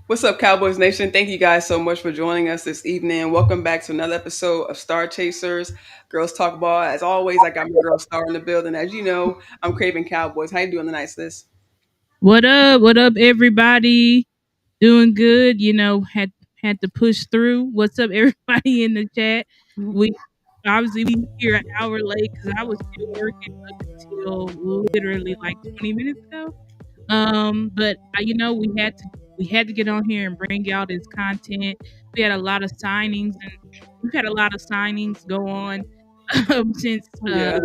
What's up, Cowboys Nation? Thank you guys so much for joining us this evening. Welcome back to another episode of Star Chasers, Girls Talk Ball. As always, I got my girl Star in the building. As you know, I'm Cravin Cowboys. How you doing tonight, sis? What up? What up, everybody? Doing good. Had to push through. What's up, everybody in the chat? We obviously we here an hour late because I was still working up until literally like 20 minutes ago. But we had to get on here and bring y'all this content. We had a lot of signings, and we've had a lot of signings go on since Yeah.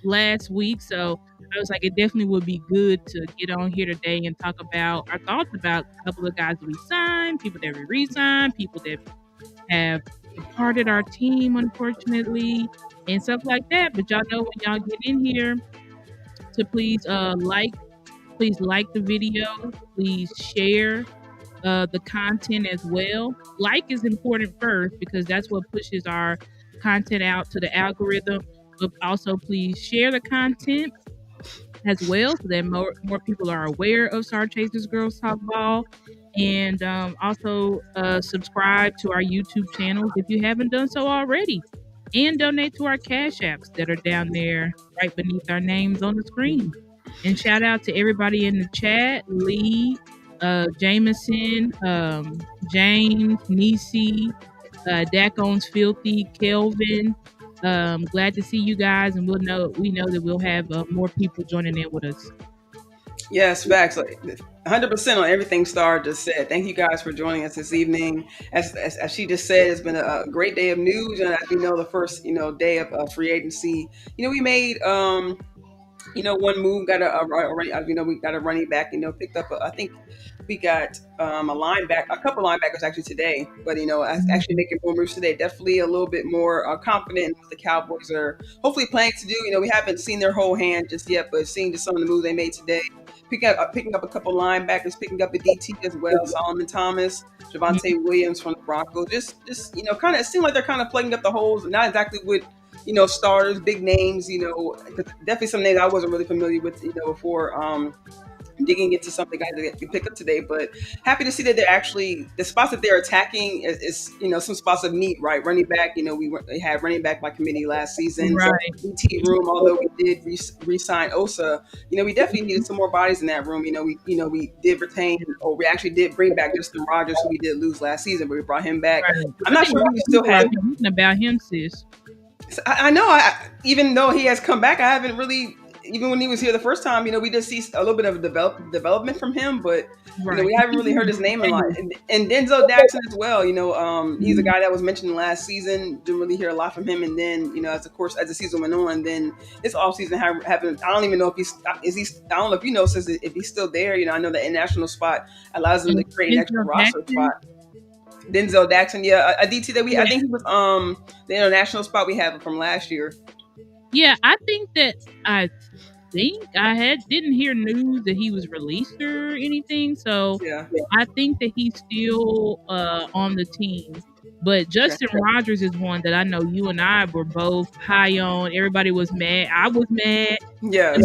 last week. So I was like, it definitely would be good to get on here today and talk about our thoughts about a couple of guys that we signed, people that we re-signed, people that have departed our team, unfortunately, and stuff like that. But y'all know when y'all get in here to please like the video, please share the content as well. Like is important first because that's what pushes our content out to the algorithm. But also, please share the content as well so that more people are aware of Star Chasers Girls Talk Ball. And also subscribe to our YouTube channels if you haven't done so already. And donate to our Cash Apps that are down there right beneath our names on the screen. And shout out to everybody in the chat: Lee, Jameson, James, Nisi, Dacon's Filthy, Kelvin. Glad to see you guys, and we know that we'll have more people joining in with us. Yes, facts. Like 100% on everything Star just said. Thank you guys for joining us this evening. As she just said, it's been a great day of news, and as we know, the first day of free agency. We made one move, got we got a running back, picked up, I think we got a couple linebackers actually today, but, actually making more moves today, definitely a little bit more confident in what the Cowboys are hopefully planning to do. We haven't seen their whole hand just yet, but seeing just some of the moves they made today, picking up a couple linebackers, picking up a DT as well, Solomon Thomas, Javante Williams from the Broncos, just kind of, it seemed like they're kind of plugging up the holes, not exactly with starters, big names, definitely some names I wasn't really familiar with, before digging into something guys that you pick up today. But happy to see that they're actually, the spots that they're attacking is some spots of need, right? Running back, we had running back by committee last season. Right. So DT room, although we did re-sign Osa, we definitely needed some more bodies in that room. We did retain, or we actually did bring back Justin Rogers, who we did lose last season, but we brought him back. Right. I'm not sure if we still have about him, sis. I know. Even though he has come back, I haven't really. Even when he was here the first time, we did see a little bit of development from him, but we haven't really heard his name a lot. And Denzel Jackson as well. He's a guy that was mentioned last season. Didn't really hear a lot from him, and then as the season went on, then this offseason happened. I don't even know if I don't know if says if he's still there. I know the international spot allows him to create an extra roster spot. Denzel Jackson, a DT that I think he was the international spot we have from last year. Yeah, I think I didn't hear news that he was released or anything, so Yeah. I think that he's still on the team. But Justin Rogers is one that I know you and I were both high on. Everybody was mad. I was mad. Yes.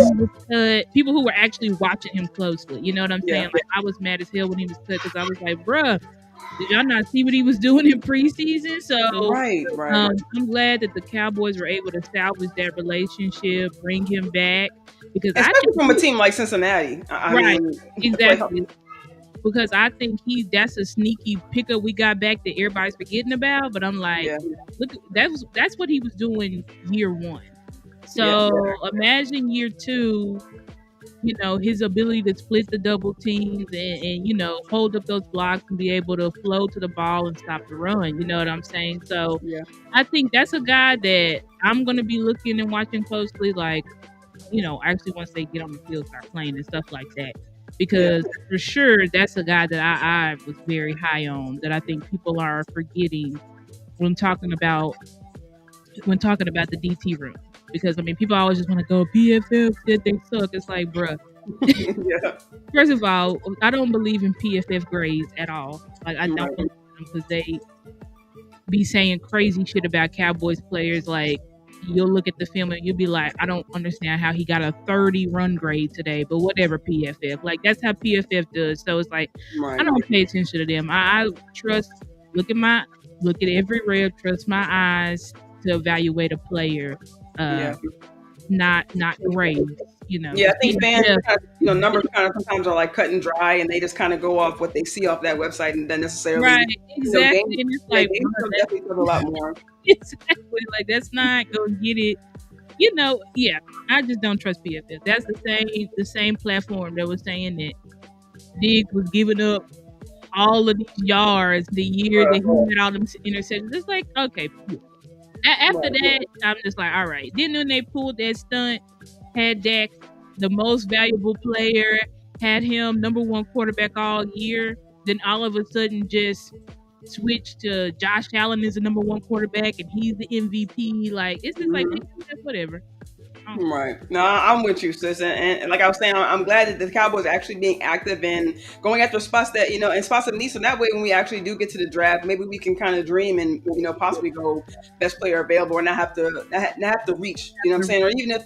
People who were actually watching him closely. You know what I'm saying? Yeah. Like, I was mad as hell when he was cut because I was like, bruh, did y'all not see what he was doing in preseason? So right. I'm glad that the Cowboys were able to salvage that relationship, bring him back, because especially from a team like Cincinnati. I mean, exactly. Because I think that's a sneaky pickup we got back that everybody's forgetting about. But I'm like, look, that's what he was doing year one. So imagine year two. His ability to split the double teams and hold up those blocks and be able to flow to the ball and stop the run. You know what I'm saying? So I think that's a guy that I'm going to be looking and watching closely. Like, actually once they get on the field, start playing and stuff like that. Because for sure, that's a guy that I was very high on, that I think people are forgetting when talking about the DT room. Because, I mean, people always just want to go, PFF said they suck. It's like, bruh. First of all, I don't believe in PFF grades at all. Like, I don't believe in them because they be saying crazy shit about Cowboys players. Like, you'll look at the film and you'll be like, I don't understand how he got a 30 run grade today, but whatever, PFF. Like, that's how PFF does. So it's like, I Right. don't pay attention to them. I trust, look at my, look at every rep, trust my eyes to evaluate a player, uh, Yeah. not grades, Yeah, because I think fans, PFF, kind of, numbers kind of sometimes are like cut and dry, and they just kind of go off what they see off that website, and then necessarily, right, exactly. games. And it's Yeah, like, games bro, show that's definitely shows a lot more. exactly like, that's not gonna get it. Yeah, I just don't trust PFF. That's the same platform that was saying that Diggs was giving up all of these yards the year that he had all them interceptions. It's like, okay, after Right. that, I'm just like, all right. Then when they pulled that stunt, had Dak the most valuable player, had him number one quarterback all year, then all of a sudden just switched to Josh Allen as the number one quarterback and he's the MVP. Like, it's just like, Mhm. whatever. Oh, Right. No, I'm with you, sis. And like I was saying, I'm glad that the Cowboys are actually being active and going after spots that, in spots of need. So that way, when we actually do get to the draft, maybe we can kind of dream and, possibly go best player available or not have to, not have to reach, you know what I'm saying? Or even if,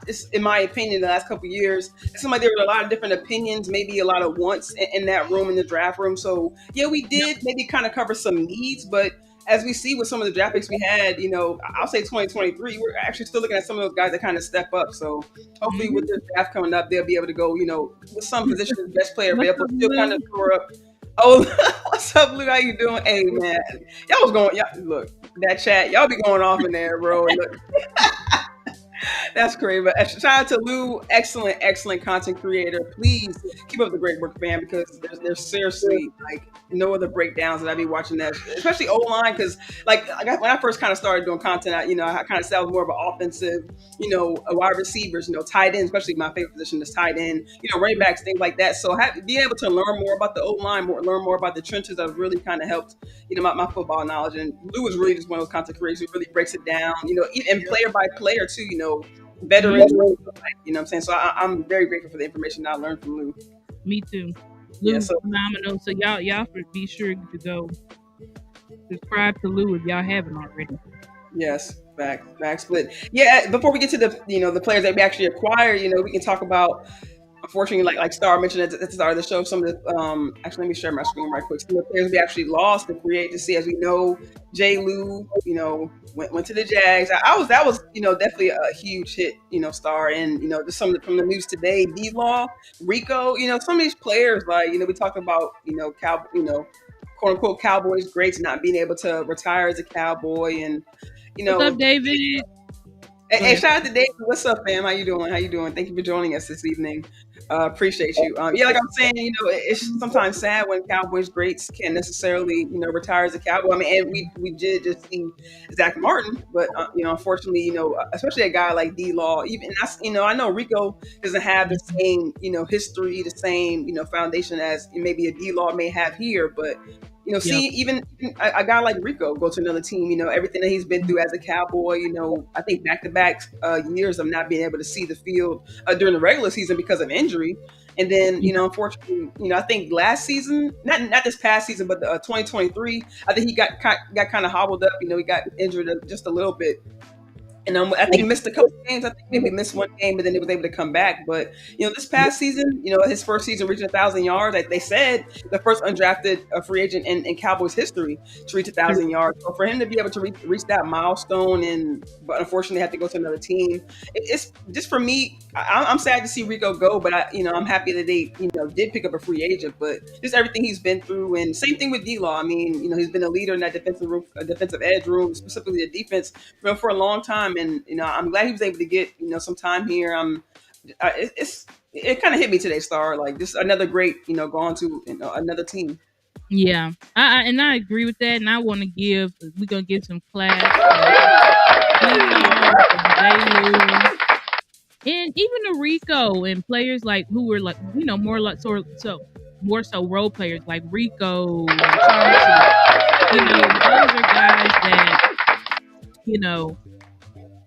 it's, in my opinion, the last couple of years, it seemed like there were a lot of different opinions, maybe a lot of wants in that room, in the draft room. So, yeah, we yep. did maybe kind of cover some needs, but as we see with some of the draft picks we had, I'll say 2023, we're actually still looking at some of those guys that kind of step up. So hopefully with Mhm. this draft coming up, they'll be able to go, with some positions, best player What's available, up, still kind of Lou? shore up. Oh, what's up, Luke? How you doing? Hey, man, y'all was going, y'all, look, that chat, y'all be going off in there, bro. And look, that's crazy. But shout out to Lou, excellent, excellent content creator. Please keep up the great work, fam, because there's seriously like no other breakdowns that I be watching that, especially O line, because when I first kind of started doing content, I kind of said I was more of an offensive, a wide receivers, tight end, especially my favorite position is tight end, running backs, things like that. So being able to learn more about the O line, learn more about the trenches, has really kind of helped, my football knowledge. And Lou is really just one of those content creators who really breaks it down, and player by player too, veterans, Mhm. what I'm saying? So I'm very grateful for the information I learned from Lou. Me too. Yeah, Lou's so phenomenal. So y'all be sure to go subscribe to Lou if y'all haven't already. yes, back split. Yeah, before we get to the the players that we actually acquire, we can talk about, unfortunately, like Star mentioned at the start of the show, some of the actually let me share my screen right quick. Some of the players we actually lost in free agency, as we know, Jay Lou, went to the Jags. That was definitely a huge hit, Star, and just some of from the news today, D Law, Rico, some of these players, like we talked about, quote unquote Cowboys greats not being able to retire as a Cowboy, and you What's up, know David? Go Hey, ahead. shout out to David. What's up, fam? How you doing? How you doing? Thank you for joining us this evening. Appreciate you. Yeah, like I'm saying, it's sometimes sad when Cowboys greats can't necessarily, retire as a Cowboy. I mean, and we did just see Zach Martin, but unfortunately, especially a guy like D Law, even that's, I know Rico doesn't have the same, history, the same, foundation as maybe a D Law may have here, but Yep. see, even a guy like Rico go to another team, everything that he's been through as a Cowboy, I think back to back years of not being able to see the field during the regular season because of injury. And then, Yeah. unfortunately, I think last season, not this past season, but the 2023, I think he got kind of hobbled up. He got injured just a little bit, and I think he missed a couple of games. I think maybe missed one game, but then he was able to come back. But this past season, his first season reaching 1,000 yards. Like they said, the first undrafted free agent in Cowboys history to reach 1,000 yards. So for him to be able to reach that milestone, but unfortunately had to go to another team, it's just for me. I'm sad to see Rico go, but I'm happy that they did pick up a free agent. But just everything he's been through, and same thing with D-Law. I mean, he's been a leader in that defensive room, defensive edge room, specifically the defense for a long time, and I'm glad he was able to get some time here. It kind of hit me today, Star. Like just another great, going to another team. Yeah. And I agree with that. And I want to we're going to give some claps to D-Law and J-Lou and even to Rico and players like who were like, more like more so role players like Rico and Chauncey. Those are guys that, you know,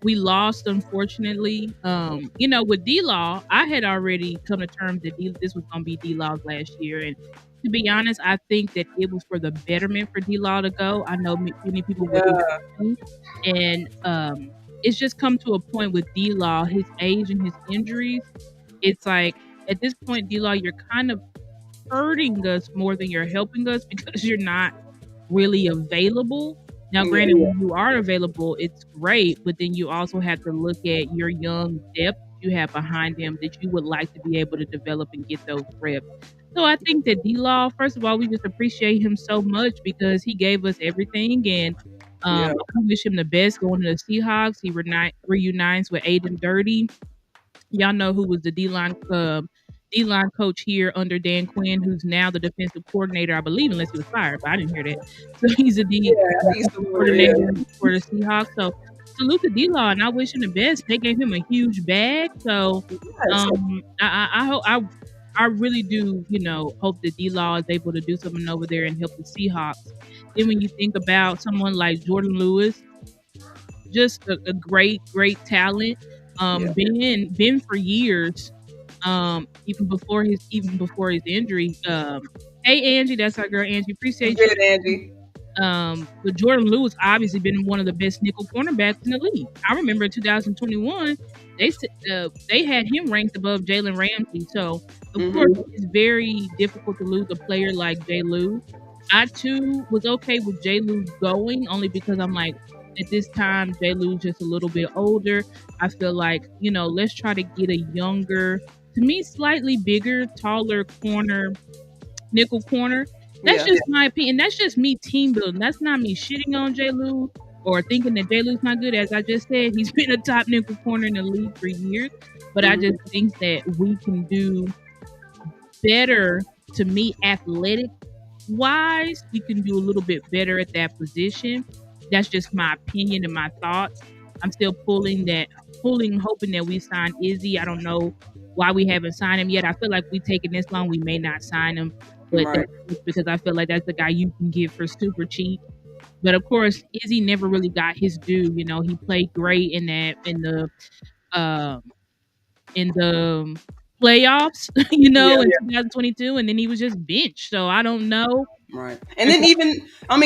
we lost unfortunately. With D Law, I had already come to terms that this was gonna be D Law's last year. And to be honest, I think that it was for the betterment for D Law to go. I know many people would Yeah, disagree. And it's just come to a point with D-Law, his age and his injuries. It's like at this point, D-Law, you're kind of hurting us more than you're helping us because you're not really available. Now, Yeah. granted, when you are available, it's great, but then you also have to look at your young depth you have behind them that you would like to be able to develop and get those reps. So I think that D-Law, first of all, we just appreciate him so much because he gave us everything, and Yeah. I wish him the best going to the Seahawks. He reunites with Aiden Dirty. Y'all know who was the D line coach here under Dan Quinn, who's now the defensive coordinator, I believe, unless he was fired, but I didn't hear that. So he's a Yeah. He's defensive still there. coordinator for the Seahawks. So salute to D-Law, and I wish him the best. They gave him a huge bag, so Yes. I hope I really do, hope that D-Law is able to do something over there and help the Seahawks. Then when you think about someone like Jordan Lewis, just a great talent. Yeah. Been for years, even before his injury. Hey Angie, that's our girl Angie. Appreciate you. Good, Angie. But Jordan Lewis obviously been one of the best nickel cornerbacks in the league. I remember in 2021, they had him ranked above Jalen Ramsey. So of course it's very difficult to lose a player like J. Lou. I too was okay with J. Lou going only because I'm like, at this time J. Lou's just a little bit older. I feel like, let's try to get a younger, to me, slightly bigger, taller nickel corner. That's just my opinion. That's just me team building. That's not me shitting on J. Lou or thinking that J. Lou's not good. As I just said, he's been a top nickel corner in the league for years. But I just think that we can do better, to me, athletic wise. We can do a little bit better at that position. That's just my opinion and my thoughts. I'm still hoping that we sign Izzy. I don't know why we haven't signed him yet. I feel like we taking this long, we may not sign him, but that's because I feel like that's the guy you can get for super cheap. But of course, Izzy never really got his due. He played great in the playoffs, in 2022, and then he was just benched. So I don't know. Right. And then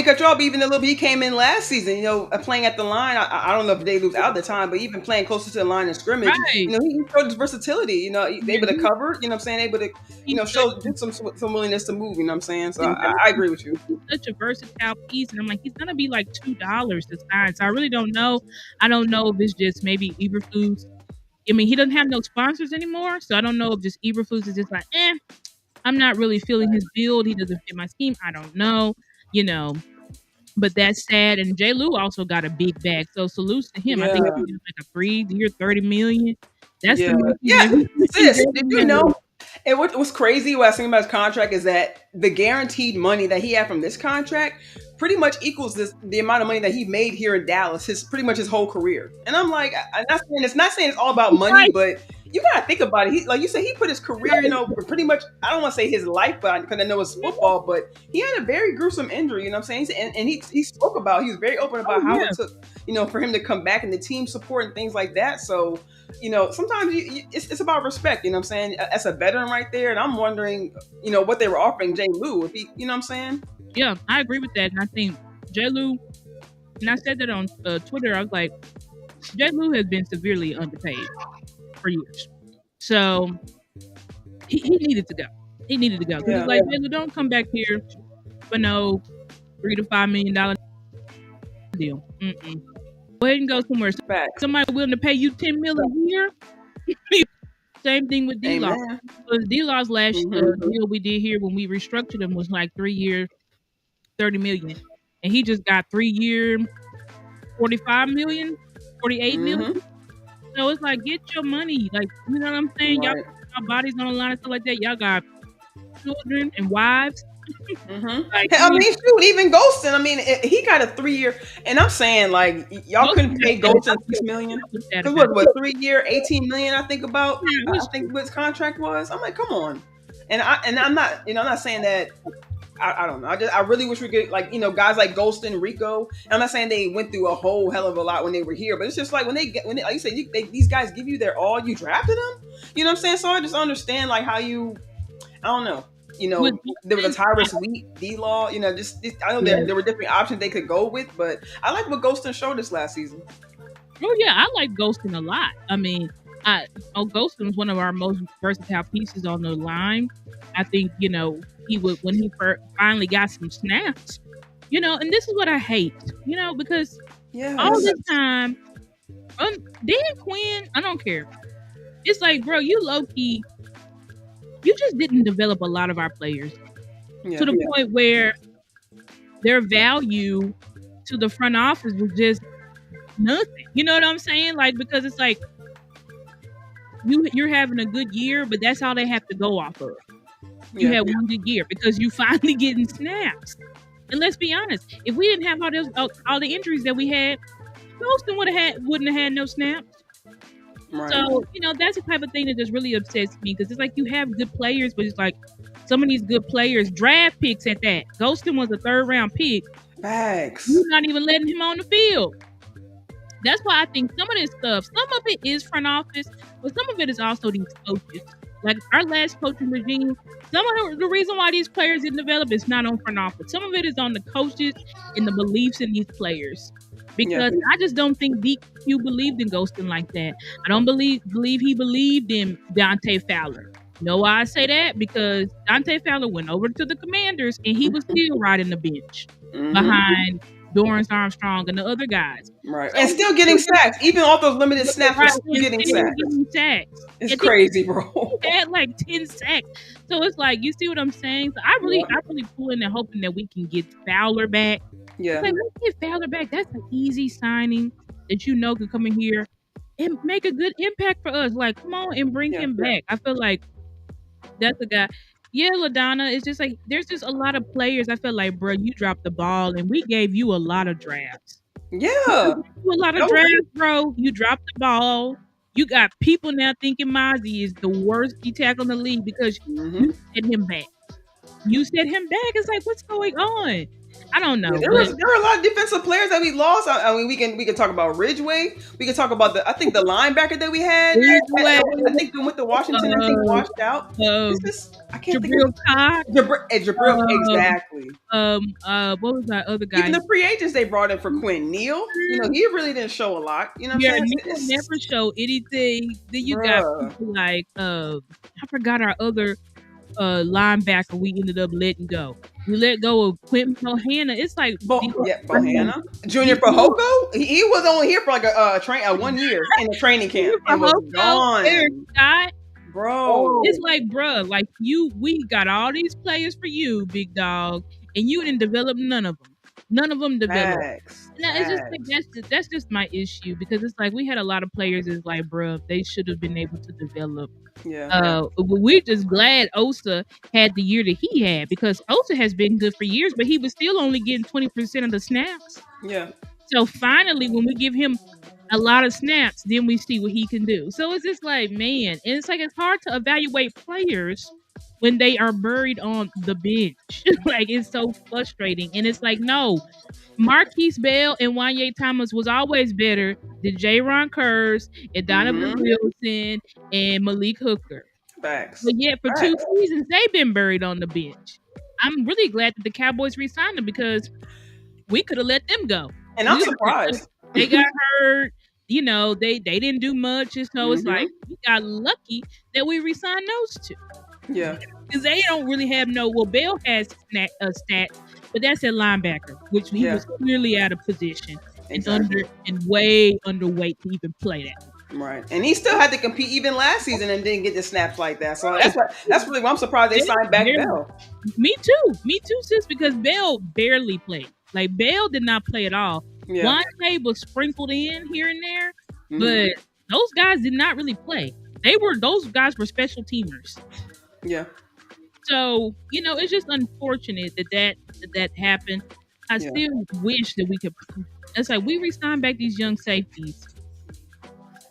cut you off, even a little bit, he came in last season, playing at the line. I don't know if they lose out the time, but even playing closer to the line of scrimmage, Right. He showed his versatility, able to cover, able to, show some willingness to move, So I agree with you. He's such a versatile piece, and I'm like, he's gonna be like $2 to sign. So I really don't know. I don't know if it's just maybe Eberflus. I mean, he doesn't have no sponsors anymore, so I don't know if just Eberflus is just like, I'm not really feeling his build. He doesn't fit my scheme. I don't know, but that's sad. And J. Lou also got a big bag, so salutes to him. Yeah. I think he was like a 3-year, $30 million. That's Sis, did you know? And what was crazy when I was thinking about his contract is that the guaranteed money that he had from this contract pretty much equals the amount of money that he made here in Dallas, pretty much his whole career. And I'm like, it's not saying it's all about money, but you gotta think about it. He, like you said, he put his career, pretty much. I don't want to say his life, but because I know it's football, but he had a very gruesome injury. You know what I'm saying? And he spoke about. He was very open about how it took, for him to come back and the team support and things like that. So, sometimes it's about respect. You know what I'm saying? That's a veteran right there, and I'm wondering, what they were offering J. Lou if he, you know what I'm saying? Yeah, I agree with that, and I think J. Lou, and I said that on Twitter. I was like, J. Lou has been severely underpaid for years, so he needed to go. He needed to go because it's like, J. Lou, don't come back here for no $3 to $5 million deal. Go ahead and go somewhere. Somebody willing to pay you $10 million a year. Same thing with D-Law. D-Law's last deal we did here when we restructured him was like 3 years, $30 million, and he just got 3 year, $45 million, $48 million. So it's like, get your money, like, you know what I'm saying? Y'all bodies on the line and stuff like that. Y'all got children and wives. Like, I mean, shoot, even Ghostin. I mean, he got a 3 year, and I'm saying like y'all couldn't pay Ghostin $6 million. Because what 3 year, $18 million? I think about. I think what his contract was. I'm like, come on. And I'm not, I'm not saying that. I don't know. I really wish we could, like, guys like Ghostin, Rico. And I'm not saying they went through a whole hell of a lot when they were here, but it's just like when they like you said, these guys give you their all. You drafted them. You know what I'm saying? So I just understand like how you. I don't know. There was a Tyrus Wheat, D-Law, I know there were different options they could go with, but I like what Ghostin showed us last season. Oh yeah, I like Ghostin a lot. I mean, Ghostin was one of our most versatile pieces on the line. I think he would when he finally got some snaps. And this is what I hate. Because all Yes. this time, Dan Quinn, I don't care. It's like, bro, you low key, you just didn't develop a lot of our players to Yeah. the point where their value to the front office was just nothing. You know what I'm saying? Like, because it's like you're having a good year, but that's all they have to go off of. You Yeah. had one good year because you finally getting snaps. And let's be honest, if we didn't have all the injuries that we had, Golston wouldn't have had no snaps. Right. So, that's the type of thing that just really upsets me because it's like you have good players, but it's like some of these good players, draft picks at that. Golston was a 3rd round pick. Facts. You're not even letting him on the field. That's why I think some of this stuff, some of it is front office, but some of it is also these coaches. Like our last coaching regime, some of the reason why these players didn't develop is not on front office. Some of it is on the coaches and the beliefs in these players. Because I just don't think DQ believed in Ghosting like that. I don't believe he believed in Dante Fowler. You know why I say that? Because Dante Fowler went over to the Commanders and he was still riding the bench behind Dorrance Armstrong and the other guys. Right. So, and still getting sacks. Even off those limited snaps, right, still getting sacks. It's and crazy, bro. He had like 10 sacks. So it's like, you see what I'm saying? So I really pulling and hoping that we can get Fowler back. Yeah. Like, let's get Fowler back. That's an easy signing that can come in here and make a good impact for us. Like, come on and bring him back. I feel like that's a guy. Yeah, LaDonna, it's just like there's just a lot of players. I feel like, bro, you dropped the ball and we gave you a lot of drafts. Yeah. A lot of drafts, bro. You dropped the ball. You got people now thinking Mozzie is the worst D tackle in the league because you set him back. You set him back. It's like, what's going on? I don't know. Yeah, there were a lot of defensive players that we lost. I mean, we can talk about Ridgeway. We can talk about I think the linebacker that we had. I think we went to Washington. I think washed out. I can't think of Jabril. Exactly. What was that other guy? Even the free agents they brought in for Quinn Neal. He really didn't show a lot. You know what I'm saying? Neal never showed anything. Then you got people like I forgot our other linebacker we ended up letting go. We let go of Quentin Bohanna. It's like Bohanna, Junior Fehoko. He was only here for like a 1 year in the training camp and was gone. Scott, bro, it's like, bro, like we got all these players for you, big dog, and you didn't develop none of them. None of them developed. It's just like that's just my issue because it's like we had a lot of players. It's like, bro, they should have been able to develop. We're just glad Osa had the year that he had because Osa has been good for years, but he was still only getting 20% of the snaps. Yeah. So finally, when we give him a lot of snaps, then we see what he can do. So it's just like, man, and it's like it's hard to evaluate players when they are buried on the bench. Like, it's so frustrating. And it's like, no, Marquise Bell and Wanye Thomas was always better than Jaron Kurz and Donovan Wilson and Malik Hooker. Facts. But yet, for 2 seasons, they've been buried on the bench. I'm really glad that the Cowboys re-signed them because we could have let them go. And I'm surprised. They got hurt. They didn't do much. And so it's like, we got lucky that we re-signed those two. Yeah. Because they don't really have Bell has stats, but that's at linebacker, which he was clearly out of position and way underweight to even play that. Right. And he still had to compete even last season and didn't get the snaps like that. So that's really why I'm surprised they signed back Bell. Me too, sis, because Bell barely played. Like, Bell did not play at all. One play was sprinkled in here and there, but those guys did not really play. Those guys were special teamers. Yeah. So, it's just unfortunate that happened. I still wish that we could. It's like we re-signed back these young safeties.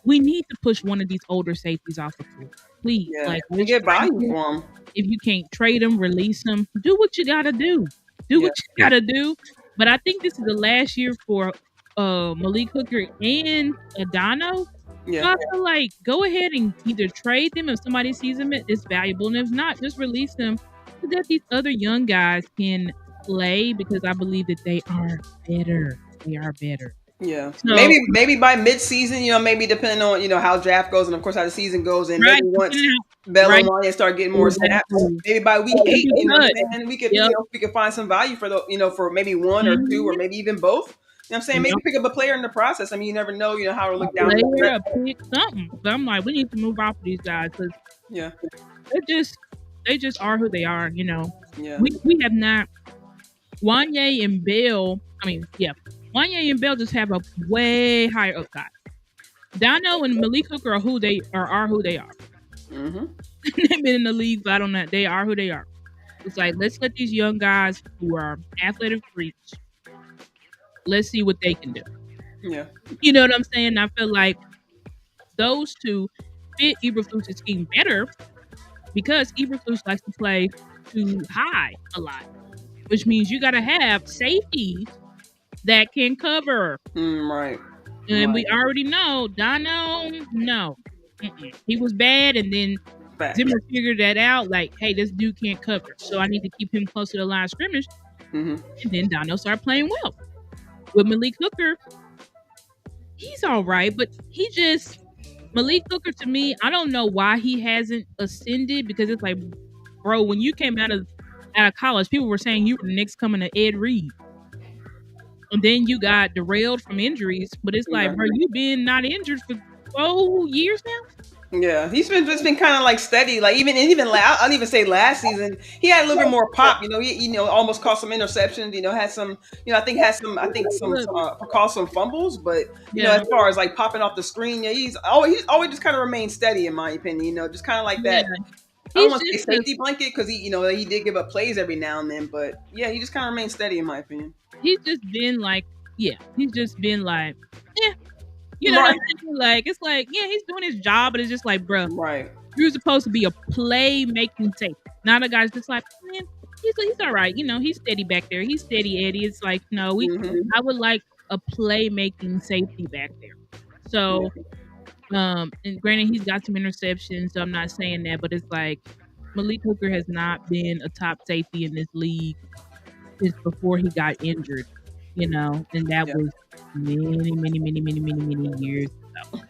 We need to push one of these older safeties off the field, please. Yeah. Like, we get value for them. If you can't trade them, release them. Do what you gotta do. Do what you gotta do. But I think this is the last year for Malik Hooker and Adano. Yeah. So I feel like go ahead and either trade them if somebody sees them as valuable, and if not, just release them so that these other young guys can play because I believe that they are better. They are better. Yeah, So maybe by mid-season, maybe depending on how draft goes, and of course how the season goes, and maybe right, once depending Bell right, and Wanya start getting more snaps, exactly. maybe by week Could eight, be cut. what I'm saying, we could Yep. we could find some value for the for maybe one or two or Mhm. maybe even both. What I'm saying, maybe Yep. pick up a player in the process. I mean, you never know, how to A look down the player, stretch. a pick, something. But I'm like, we need to move off of these guys because Yeah, they just they just are who they are. yeah, We have not Wanye and Bell. I mean, yeah, Wanye and Bell just have a way higher upside. Dano and Malik Hooker are who they are. hmm, They've been in the league, but I don't know. They are who they are. It's like let's let these young guys who are athletic freaks. Let's see what they can do. yeah, You know what I'm saying? I feel like those two fit Eberflus's scheme better because Eberflus likes to play too high a lot, which means you got to have safeties that can cover. right, And we right, already know Dono, no. He was bad, and then facts, Zimmer figured that out. Like, hey, this dude can't cover, so I need to keep him close to the line of scrimmage. hmm, And then Dono started playing well. With Malik Hooker, he's all right, but Malik Hooker to me, I don't know why he hasn't ascended because it's like, bro, when you came out of college, people were saying you were the next coming to Ed Reed. And then you got derailed from injuries, but it's like, yeah. bro, you've been not injured for 4 years now. Yeah, he's been just been kind of like steady. Like I'll even say last season he had a little bit more pop. He almost caught some interceptions. Had some. I think some caused some fumbles. But as Yeah, far as like popping off the screen, yeah, he's always just kind of remained steady in my opinion. Just kind of like yeah. that. I don't He's want to just say safety blanket because he did give up plays every now and then. But yeah, he just kind of remained steady in my opinion. he's just been like, yeah, he's just been like, yeah, you know what I'm Right, saying? Like, it's like, yeah, he's doing his job, but it's just like, bro, right. you're supposed to be a play making safety. Not a guy's just like, man, he's all right. He's steady back there. He's steady Eddie. It's like, no, Hmm. I would like a play making safety back there. So, Yeah, and granted, he's got some interceptions, so I'm not saying that, but it's like Malik Hooker has not been a top safety in this league since before he got injured, and that yeah. was many, many, many, many, many, many years ago.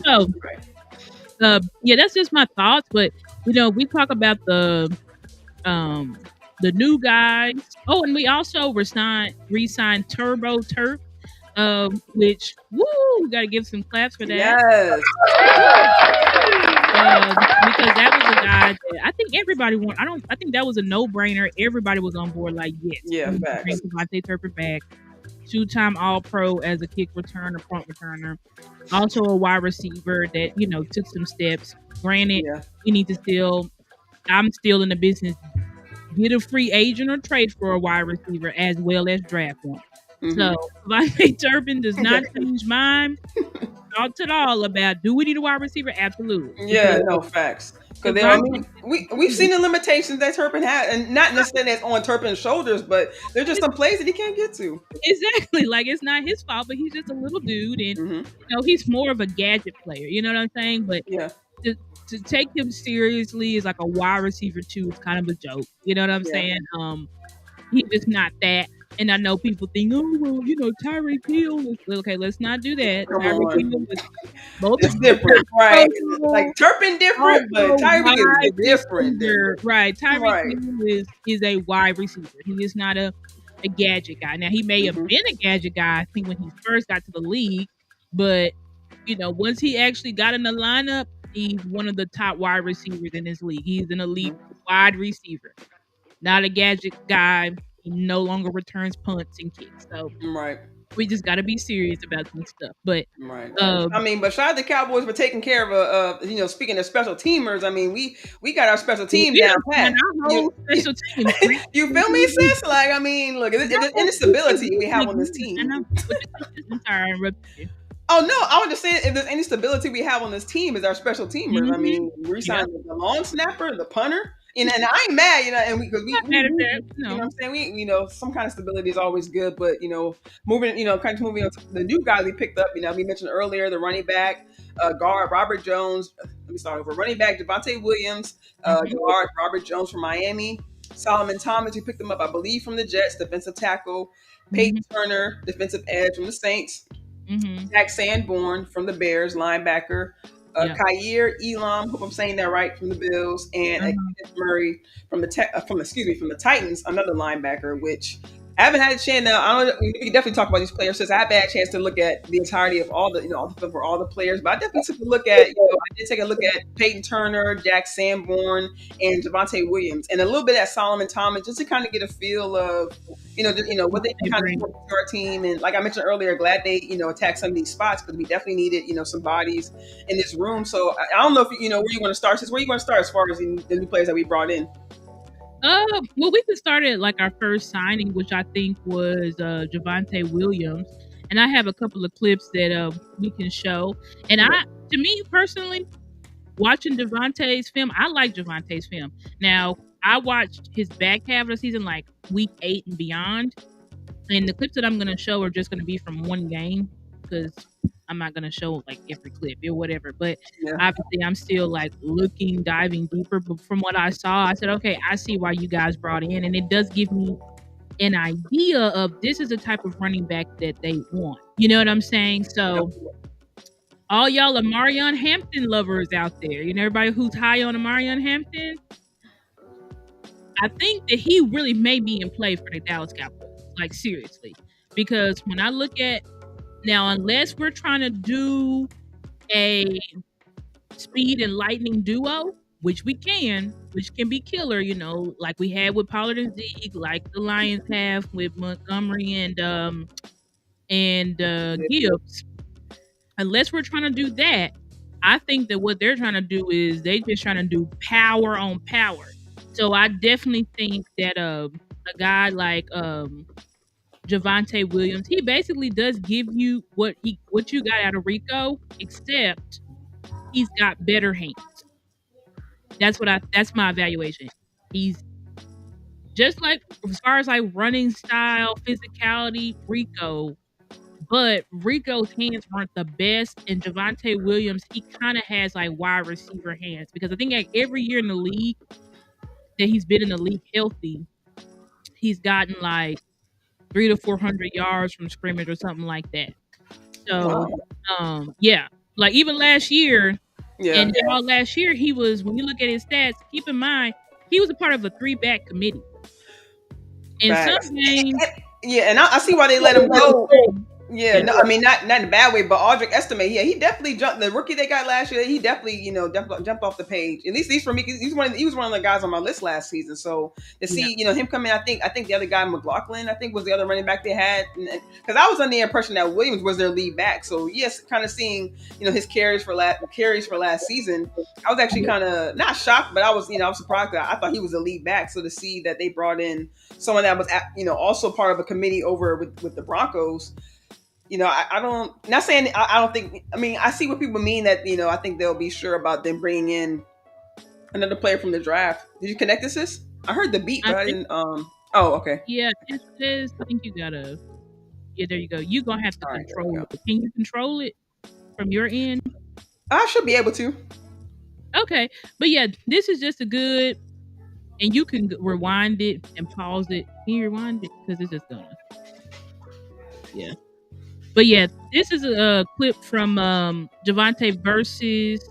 So, Right. yeah, that's just my thoughts. But we talk about um the new guys. Oh, and we also re-signed Turbo Turf, which woo, we got to give some claps for that. Yes. Because that was a guy that I think everybody want. I think that was a no brainer. Everybody was on board. Like, yes, Yeah. we need to bring Facts. Devontae Turpin back. Two-time All-Pro as a kick returner, punt returner. Also a wide receiver that took some steps. Granted, Yeah. we need to still. I'm still in the business. Get a free agent or trade for a wide receiver as well as draft one. Hmm. So Devontae Turpin does not change mine. Thoughts at all about do we need a wide receiver? Absolutely. Yeah, no facts. Because I Devontae mean, we've seen the limitations that Turpin had, and not necessarily that's on Turpin's shoulders, but there's just some plays that he can't get to. exactly like it's not his fault, but he's just a little dude, and Hmm. he's more of a gadget player. You know what I'm saying? But Yeah, to, to take him seriously as like a wide receiver too is kind of a joke. You know what I'm yeah. saying? He's just not that. And I know people think, oh well, Tyreek Hill is okay. Let's not do that. Come Tyreek on, Hill is both it's different, right? Like also Turpin different, but Tyreek is wide different, receiver. different. Right. Tyreek Right. Hill is a wide receiver. He is not a gadget guy. Now he may have Hmm. been a gadget guy, I think, when he first got to the league, but once he actually got in the lineup, he's one of the top wide receivers in this league. He's an elite wide receiver, not a gadget guy. He no longer returns punts and kicks. So Right. we just got to be serious about some stuff. But Right. I um, mean, but shout out to Cowboys for taking care of speaking of special teamers. I mean, we got our special team we down done pat. planned our You whole special team. you feel me, sis? Like, I mean, look, the instability we have on this I team. know. I'm sorry, I interrupted you. Oh no, I was just saying if there's any stability we have on this team is our special teamers. I Mm-hmm. mean, we Yep. signed the long snapper, the punter, and I ain't mad, and because we, Not mad at that. what No. I'm saying, some kind of stability is always good, but kind of moving on to the new guys we picked up. We mentioned earlier the running back, guard Robert Jones. Let me start over. Running back Devontae Williams, Mm-hmm. guard Robert Jones from Miami. Solomon Thomas, we picked him up, I believe, from the Jets. Defensive tackle. Peyton Mm-hmm. Turner, defensive edge from the Saints. Mm-hmm. Jack Sanborn from the Bears, linebacker. Yep. Kyer Elam, hope I'm saying that right, from the Bills, and Uh-huh. Kenneth Murray from the Titans, another linebacker. Which I haven't had a chance. Now I don't. We can definitely talk about these players since I haven't had a chance to look at the entirety of all the for all the players. But I definitely took a look at I did take a look at Peyton Turner, Jack Sanborn, and Javante Williams, and a little bit at Solomon Thomas, just to kind of get a feel of what they They kind of bring. bring to our team. And like I mentioned earlier, glad they attacked some of these spots because we definitely needed some bodies in this room. So I don't know if where you want to start. Where you want to start as far as the new players that we brought in? Well, we could start at like our first signing, which I think was Javante Williams, and I have a couple of clips that we can show. And Yeah. to me personally, watching Javante's film, I like Javante's film. Now, I watched his back half of the season, like week 8 and beyond. And the clips that I'm going to show are just going to be from one game because I'm not going to show like every clip or whatever. But Yeah. obviously, I'm still like diving deeper. But from what I saw, I said, okay, I see why you guys brought in. And it does give me an idea of this is the type of running back that they want. You know what I'm saying? So, all y'all Marion Hampton lovers out there, everybody who's high on Marion Hampton, I think that he really may be in play for the Dallas Cowboys. Like, seriously. Because when I look at now, unless we're trying to do a speed and lightning duo, which can be killer, like we had with Pollard and Zeke, like the Lions have with Montgomery and Gibbs. Unless we're trying to do that, I think that what they're trying to do is they just trying to do power on power. So I definitely think that a guy like Javante Williams, he basically does give you what you got out of Rico, except he's got better hands. That's my evaluation. He's just like as far as like running style, physicality, Rico, but Rico's hands weren't the best, and Javante Williams, he kind of has like wide receiver hands because I think like every year in the league that he's been in the league healthy, he's gotten like 300 to 400 yards from scrimmage or something like that. So, Wow. yeah, like even last year, Yeah. and all last year he was. When you look at his stats, keep in mind he was a part of a 3-back committee. In some Facts. games, Yeah, and I see why they let him go. Yeah, no, I mean not in a bad way, but Audric Estime, yeah, he definitely jumped. The rookie they got last year, he definitely jumped off the page. At least for me, 'cause he was one of the guys on my list last season. So to yeah, see him come in, I think the other guy McLaughlin, I think was the other running back they had, because I was under the impression that Williams was their lead back. So yes, kind of seeing his carries for last season, I was actually kind of not shocked, but I was surprised. I thought he was the lead back. So to see that they brought in someone that was also part of a committee over with the Broncos. I don't, not saying, I don't think, I mean, I see what people mean that, I think they'll be sure about them bringing in another player from the draft. Did you connect this? I heard the beat, I but I think didn't, oh, okay. yeah, it says. I think you gotta. Yeah, there you go. You're gonna have to All right, there we control go. it. Can you control it from your end? I should be able to. Okay, but yeah, this is just a good, and you can rewind it and pause it. Can you rewind it because it's just gonna. Yeah. But yeah, this is a clip from Javante versus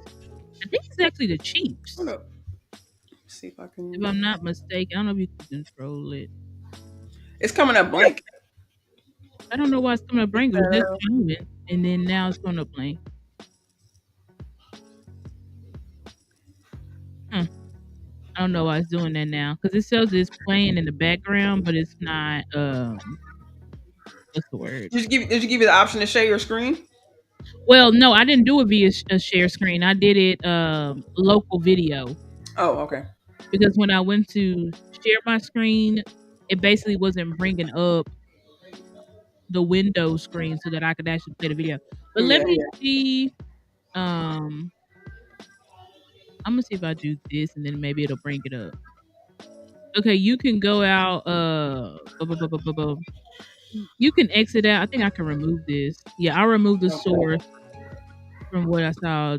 I think it's actually the Chiefs. Hold up. Let's see if I If can. I'm not mistaken. I don't know if you can control it. It's coming up blank. I don't know why it's coming up blank. It was just showing, and then now it's coming up blank. Huh. I don't know why it's doing that now because it says it's playing in the background, but it's not. What's the word? Did you give you the option to share your screen? Well, no, I didn't do it via a share screen. I did it local video Oh, okay. because when I went to share my screen, it basically wasn't bringing up the window screen so that I could actually play the video. But let Yeah. me see. I'm gonna see if I do this and then maybe it'll bring it up. Okay, you can go out. You can exit out. I think I can remove this. Yeah, I'll remove the source from what I saw.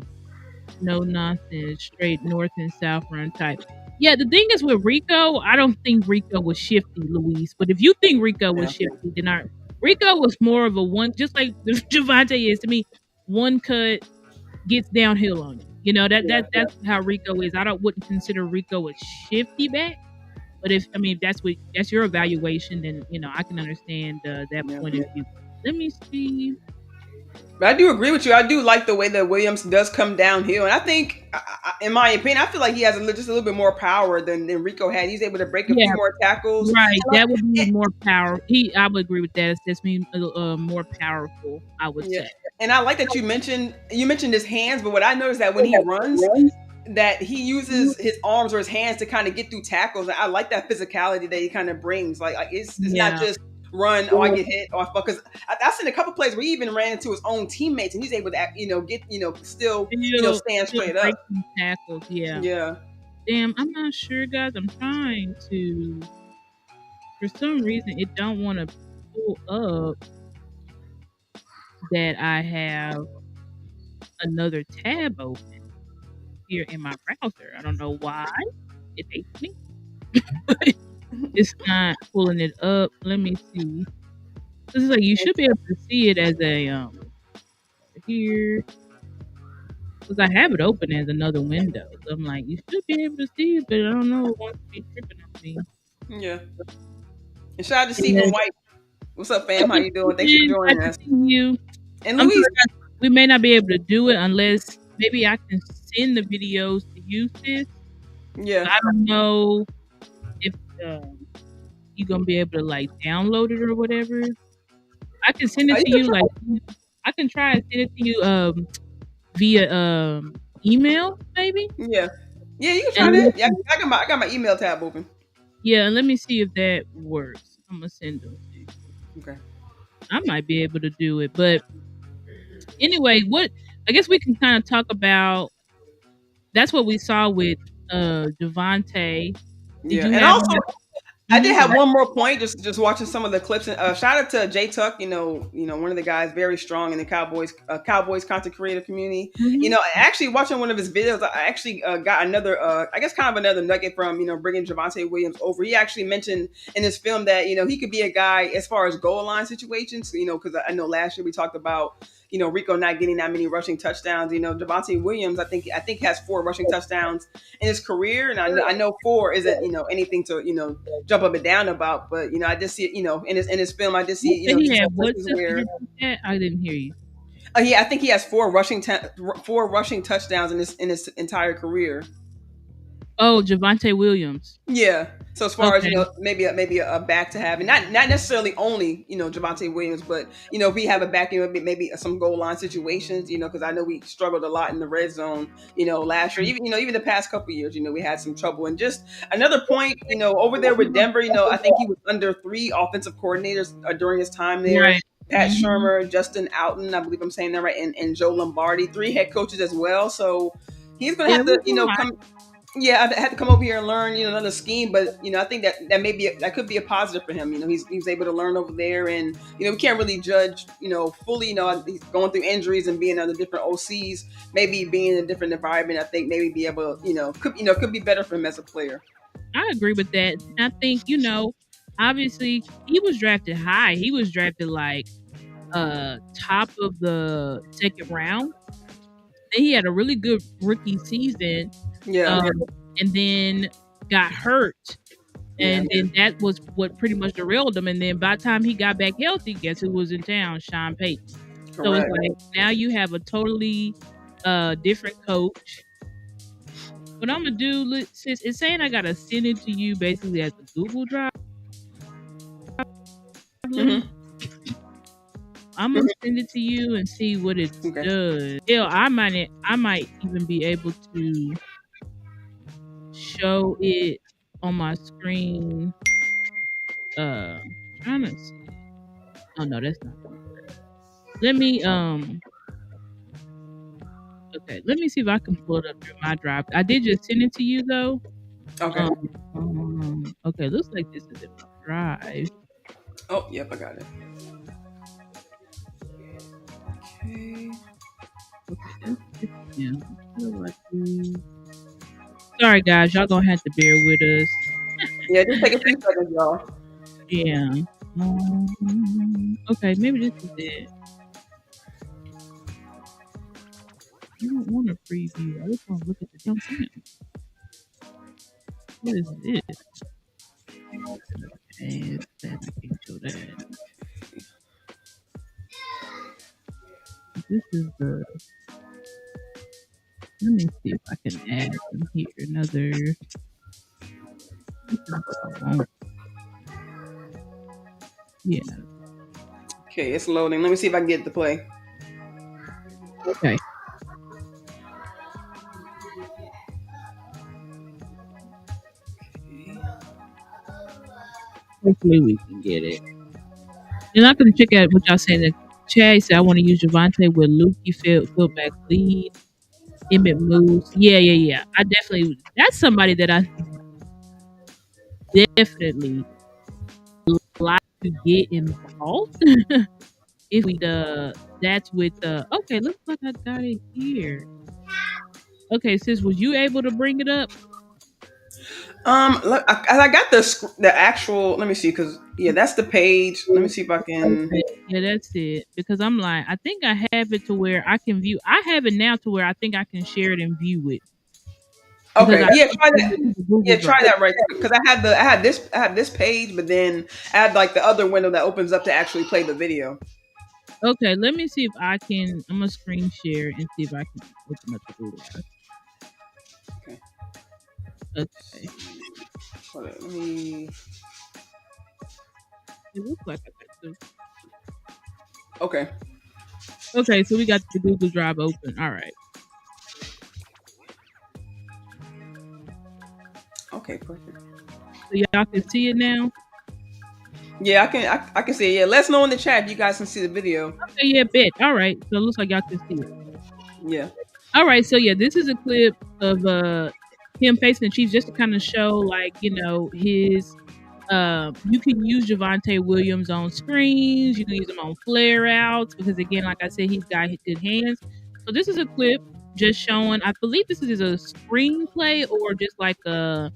No nonsense, straight north and south run type. Yeah, the thing is with Rico, I don't think Rico was shifty, Luis. But if you think Rico was Yeah. shifty, then Rico was more of a one, just like Javante is to me. One cut gets downhill on you. You know that's how Rico is. I don't wouldn't consider Rico a shifty back, but if that's what that's your evaluation, then I can understand that Yeah. point of view. Let me see. But I do agree with you. I do like the way that Williams does come downhill, and I think, in my opinion, I feel like he has just a little bit more power than Rico had. He's able to break a Yeah, few more tackles. right. And That would be more power. I would agree with that. It's just me more powerful. I would yeah, say. and I like that you mentioned his hands, but what I noticed that when he runs, that he uses his arms or his hands to kind of get through tackles. I like that physicality that he kind of brings. Like it's not Yeah. just run, oh I get hit, or because I've seen a couple plays where he even ran into his own teammates and he's able to get still stand Still straight break up. some tackles. Yeah. Yeah. Damn, I'm not sure, guys. I'm trying to. For some reason, it don't want to pull up that I have another tab open here in my browser. I don't know why. It hates me. It's not pulling it up. Let me see. This is like you should be able to see it as a here because I have it open as another window. So I'm like, you should be able to see it, but I don't know. It wants to be tripping on me. Yeah. And shout out to Stephen Yeah. White. What's up, fam? How you doing? Thanks for Glad joining to us. see you. And I'm Luis. sorry, guys. We may not be able to do it unless maybe I can send the videos to you, sis. Yeah. I don't know if you're gonna be able to like download it or whatever. I can send it You to can you like I can try and send it to you via email maybe. Yeah. Yeah, you can try And that. Yeah, I got my email tab open. yeah, and let me see if that works. I'm gonna send them to you. Okay. I might be able to do it, but anyway, what I guess we can kind of talk about. That's what we saw with Devontae. Did Yeah. you And have? also I did Mhm. have one more point. Just watching some of the clips. And shout out to Jay Tuck. One of the guys very strong in the Cowboys content creator community. Mhm. Actually watching one of his videos, I actually got another, I guess, kind of another nugget from bringing Javonte Williams over. He actually mentioned in his film that he could be a guy as far as goal line situations. Because I know last year we talked about Rico not getting that many rushing touchdowns. Javonte Williams, I think has 4 rushing touchdowns in his career, and I know 4 isn't anything to jump up and down about. But I just see it, in his film, I just You see said he just had what instances sister where that? I didn't hear you. I think he has 4 rushing touchdowns in his entire career. Oh, Javonte Williams. Yeah. So as far as Okay. maybe a back to have, and not necessarily only Javonte Williams, but if we have a back, maybe some goal line situations, because I know we struggled a lot in the red zone, last year, even the past couple years, we had some trouble. And just another point, over there with Denver, I think he was under 3 offensive coordinators during his time there. Right. Pat Mhm. Shermer, Justin Alton, I believe I'm saying that right, and Joe Lombardi, 3 head coaches as well. So he's gonna Yeah, have to, we can watch. come. Yeah, I had to come over here and learn, another scheme. But I think that that could be a positive for him. He's able to learn over there, and we can't really judge, fully. He's going through injuries and being under different OCs. Maybe being in a different environment, I think maybe be able, could be better for him as a player. I agree with that. I think, obviously he was drafted high. He was drafted like top of the second round. And he had a really good rookie season. Yeah, Um, and then got hurt. yeah, And then that was what pretty much derailed him. And then by the time he got back healthy, guess who was in town? Sean Payton. So it's correct. like now you have a totally different coach. What I'm gonna do, since it's saying I gotta send it to you basically as a Google Drive link, Hmm. I'm gonna send it to you and see what it Okay. does. Hell, I might even be able to show it on my screen. Trying to see. Oh no, that's not gonna work. Let me okay, let me see if I can pull it up through my drive. I did just send it to you though. Okay. Okay, looks like this is in my drive. Oh, yep, I got it. Okay. Okay, that's it. Yeah. What do I do? Sorry guys, y'all gonna have to bear with us. Yeah, just take a few seconds, y'all. Yeah. Okay, maybe this is it. I don't want to preview. I just want to look at the damn thing. What is this? Okay, then I can't show that. This is the. Let me see if I can add them here. Another. This is what I want. Yeah. Okay, it's loading. Let me see if I can get it to play. Okay. Hopefully we can get it. And I'm gonna check out what y'all saying in the chat. He said I want to use Javante with Luke. He filled back lead. Emmett moves. Yeah. I definitely. That's somebody that I definitely like to get involved. If we that's with the. Okay, looks like I got it here. Okay, sis, was you able to bring it up? Look, I got the actual. Let me see, because yeah, that's the page. Let me see if I can. Okay, yeah, that's it. Because I'm like, I think I have it to where I can view. I have it now to where I think I can share it and view it because Okay, I yeah, try saved that. it to the Google Yeah, Drive. try that right quick. Because I had this page, but then I had like the other window that opens up to actually play the video. Okay, let me see if I can. I'm gonna screen share and see if I can open up the Google Drive. Okay. Okay, Hold on, let me. it looks like I got the. Okay. Okay, so we got the Google Drive open. All right. Okay. Perfect. So y'all can see it now. Yeah, I can see it. Yeah, let us know in the chat if you guys can see the video. Okay, yeah, bet. All right. So it looks like y'all can see it. Yeah. All right. So yeah, this is a clip of him facing the Chiefs just to kind of show like his. You can use Javante Williams on screens. You can use him on flare outs because again, like I said, he's got good hands. So this is a clip just showing. I believe this is a screenplay or just like a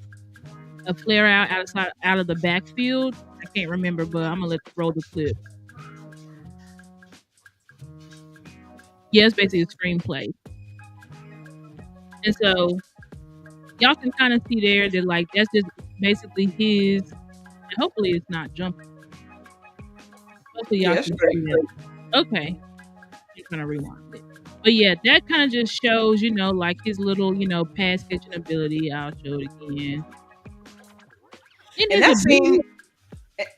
flare out of the backfield. I can't remember, but I'm gonna roll the clip. Yeah, it's basically a screenplay. And so y'all can kind of see there that like that's just basically his. And hopefully it's not jumping. Hopefully y'all Yeah, that's can great. see that. Okay, I'm gonna rewind it. But yeah, that kind of just shows, like his little, pass catching ability. I'll show it again. And And his that ability. seemed.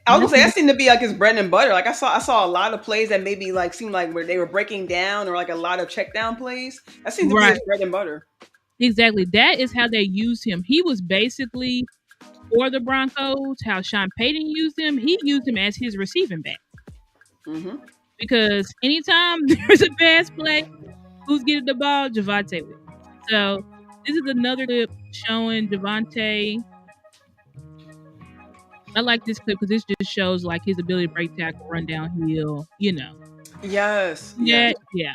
I was gonna say that seemed to be like his bread and butter. Like I saw a lot of plays that maybe like seemed like where they were breaking down or like a lot of check down plays. That seemed to be Right. his bread and butter. Exactly. That is how they used him. He was basically for the Broncos, how Sean Payton used him. He used him as his receiving back. Mm-hmm. Because anytime there's a pass play, who's getting the ball? Javante with. So this is another clip showing Javante. I like this clip because this just shows like his ability to break tackle, run downhill, Yes. Yes. Yeah.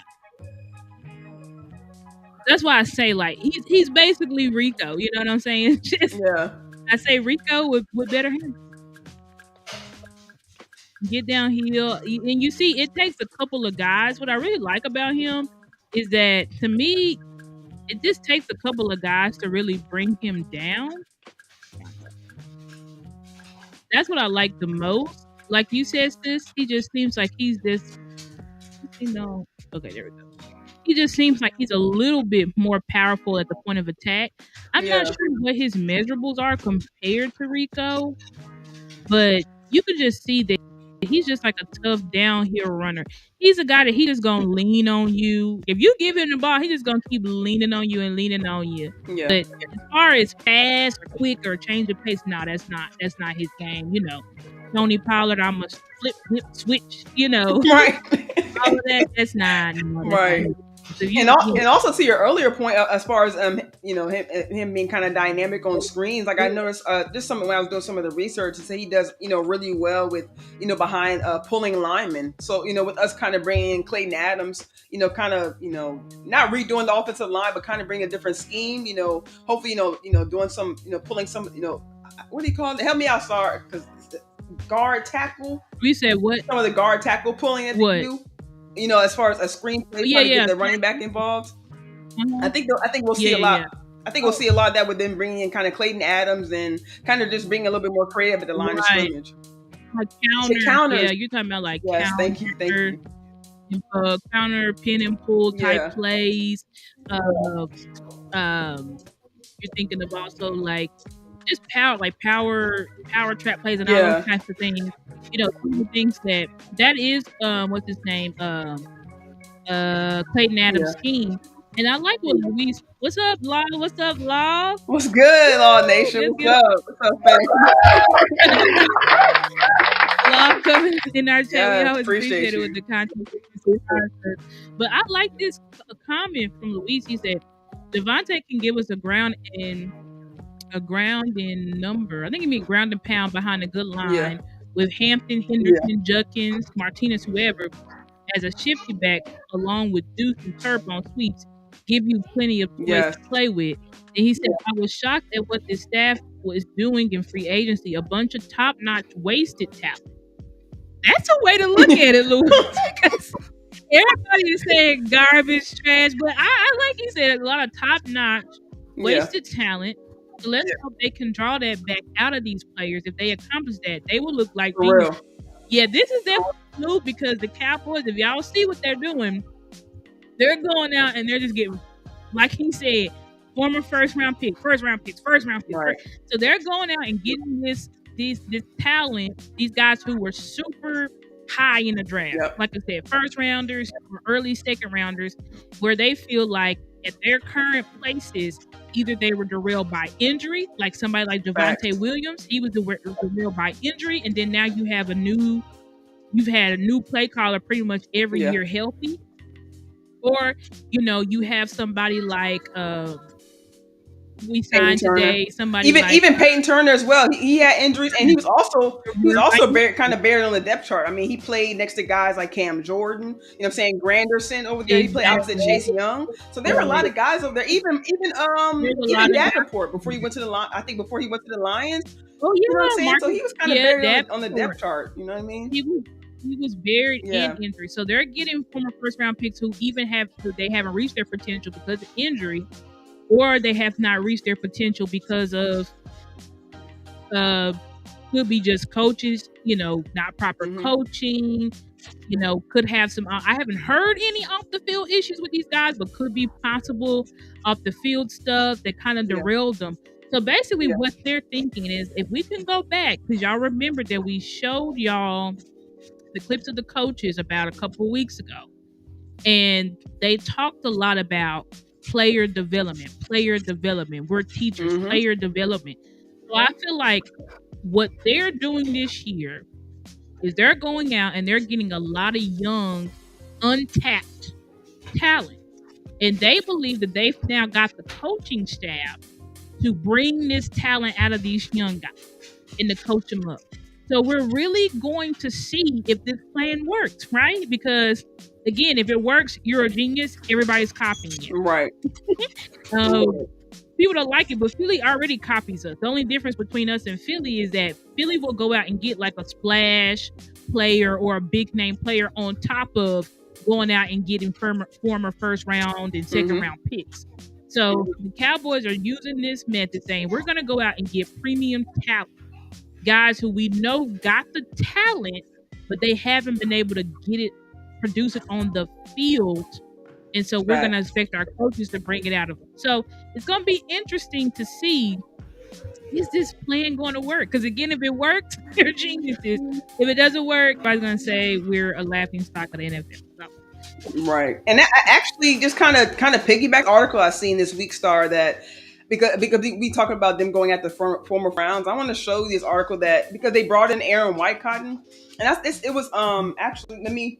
That's why I say like he's basically Rico. You know what I'm saying? Just Yeah. I say Rico with better hands. Get downhill, and you see it takes a couple of guys. What I really like about him is that to me, it just takes a couple of guys to really bring him down. That's what I like the most. Like you said, sis, he just seems like he's this. Okay, there we go. He just seems like he's a little bit more powerful at the point of attack. I'm not Yeah. sure what his measurables are compared to Rico, but you can just see that he's just like a tough downhill runner. He's a guy that he just gonna lean on you. If you give him the ball, he just gonna keep leaning on you and leaning on you. Yeah. But as far as fast or quick or change of pace, no, that's not his game. Tony Pollard, I must flip, switch. Right. All of that. That's not. No, that's not Right. his. So And also to your earlier point, as far as him being kind of dynamic on screens, like I noticed just something when I was doing some of the research, to say he does really well with behind pulling linemen. So with us kind of bringing in Clayton Adams, kind of not redoing the offensive line, but kind of bring a different scheme. Hopefully doing some pulling some what do you call it? Help me out, Star, because guard tackle. We said what? Some of the guard tackle pulling that they What? do. As far as a screenplay, Oh, yeah, trying to get yeah. the running back involved. Uh-huh. I think we'll see Yeah, a yeah, lot. I think we'll see a lot of that with them bringing in kind of Clayton Adams and kind of just being a little bit more creative at the line of right. scrimmage. Like The counters. Yeah, counters, you're talking about like yes, thank you, thank counter, you. counter pin and pull type Yeah, plays. Uh, you're thinking of also like just power trap plays and all those yeah, types of things. Some of the things that is what's his name Clayton Adams' yeah. scheme. And I like what Luis. What's up, Law? What's up, Law? What's good, All Nation? Let's What's get up? What's up, fam? Law coming in our chat. We Yes, always appreciate appreciate it with you. the content. But I like this comment from Luis. He said Devontae can give us a ground in number. I think he mean ground and pound behind a good Yeah, line with Hampton, yeah, Henderson, Judkins, Martinez, whoever as a shifty back along with Deuce and Turp on sweeps, give you plenty of toys yes. to play with. And he said, I was shocked at what this staff was doing in free agency. A bunch of top-notch wasted talent. That's a way to look at it, Louis. Because everybody is saying garbage, trash, but I like he said, a lot of top-notch Yeah, wasted talent. So let's hope they can draw that back out of these players. If they accomplish that, they will look like for genius. real. Yeah, this is their move because the Cowboys, if y'all see what they're doing, they're going out and they're just getting, like he said, former first round picks. Right. So they're going out and getting this talent, these guys who were super high in the draft. Yep. Like I said, first rounders or early second rounders, where they feel like at their current places, either they were derailed by injury, like somebody like Facts. Javonte Williams, he was derailed by injury, and then now you've had a new play caller pretty much every Yeah. year healthy. Or, you have somebody like we signed Turner. today, somebody Even Peyton Turner as well. He had injuries, and he was also kind of buried on the depth chart. I mean, he played next to guys like Cam Jordan. You know what I'm saying? Granderson over there. He played opposite Chase Young. So there were a lot of guys over there. Even Davenport before he went to the I think before he went to the Lions. Oh yeah, you know what I'm saying? So he was kind of buried on the depth chart. You know what I mean? He was buried in injury. So they're getting former first round picks who they haven't reached their potential because of injury, or they have not reached their potential because of could be just coaches, not proper coaching, could have some I haven't heard any off the field issues with these guys, but could be possible off the field stuff that kind of derailed them. So basically what they're thinking is, if we can go back, because y'all remember that we showed y'all the clips of the coaches about a couple of weeks ago, and they talked a lot about player development. We're teachers, player development. So I feel like what they're doing this year is they're going out and they're getting a lot of young, untapped talent. And they believe that they've now got the coaching staff to bring this talent out of these young guys and to coach them up. So we're really going to see if this plan works, right? Because again, if it works, you're a genius. Everybody's copying it. Right. People don't like it, but Philly already copies us. The only difference between us and Philly is that Philly will go out and get like a splash player or a big name player on top of going out and getting former first round and second round picks. So the Cowboys are using this method, saying we're going to go out and get premium talent. Guys who we know got the talent, but they haven't been able to produce it on the field. And so we're going to expect our coaches to bring it out of them. So it's going to be interesting to see, is this plan going to work? Because again, if it works, they're geniuses. If it doesn't work, everybody's going to say we're a laughing stock of the NFL. So. Right. And I actually just kind of piggyback article I seen this week, Star, that because we talking about them going at the former rounds. I want to show you this article that because they brought in Aaron Whitecotton, and it was actually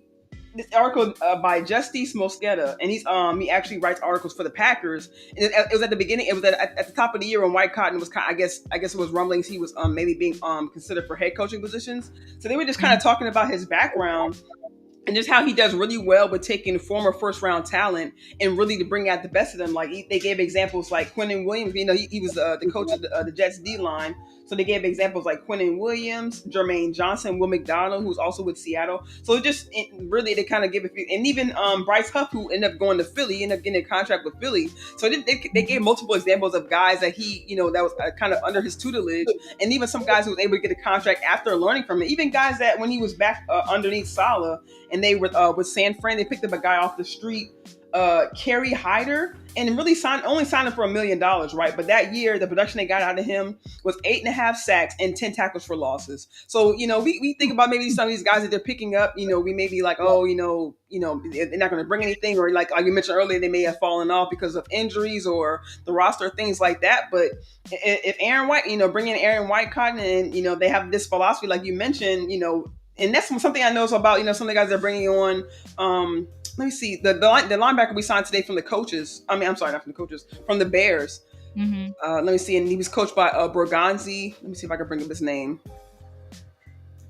this article by Justice Mosqueda, and he actually writes articles for the Packers. And it was at the beginning. It was at the top of the year when Whitecotton was I guess it was rumblings he was maybe being considered for head coaching positions. So they were just kind of talking about his background and just how he does really well with taking former first round talent and really to bring out the best of them. Like they gave examples like Quentin Williams. He was the coach of the Jets D line. So they gave examples like Quentin Williams, Jermaine Johnson, Will McDonald, who's also with Seattle. So really they kind of give a few, and even Bryce Huff, who ended up going to Philly, ended up getting a contract with Philly. So they gave multiple examples of guys that he, that was kind of under his tutelage, and even some guys who was able to get a contract after learning from it. Even guys that when he was back underneath Saleh, and they were with San Fran, they picked up a guy off the street, Kerry Hyder, and really only signed him for $1 million, right? But that year, the production they got out of him was 8.5 sacks and 10 tackles for losses. So, we think about maybe some of these guys that they're picking up, we may be like, oh, they're not going to bring anything, or like you mentioned earlier, they may have fallen off because of injuries or the roster, things like that. But if Aaron White, bring in Aaron White Cotton, and, they have this philosophy, like you mentioned, and that's something I know about, some of the guys they're bringing on. Let me see, the linebacker we signed today from the coaches. I'm sorry, not from the coaches, from the Bears. Mm-hmm. Let me see, and he was coached by Borgonzi. Let me see if I can bring up his name.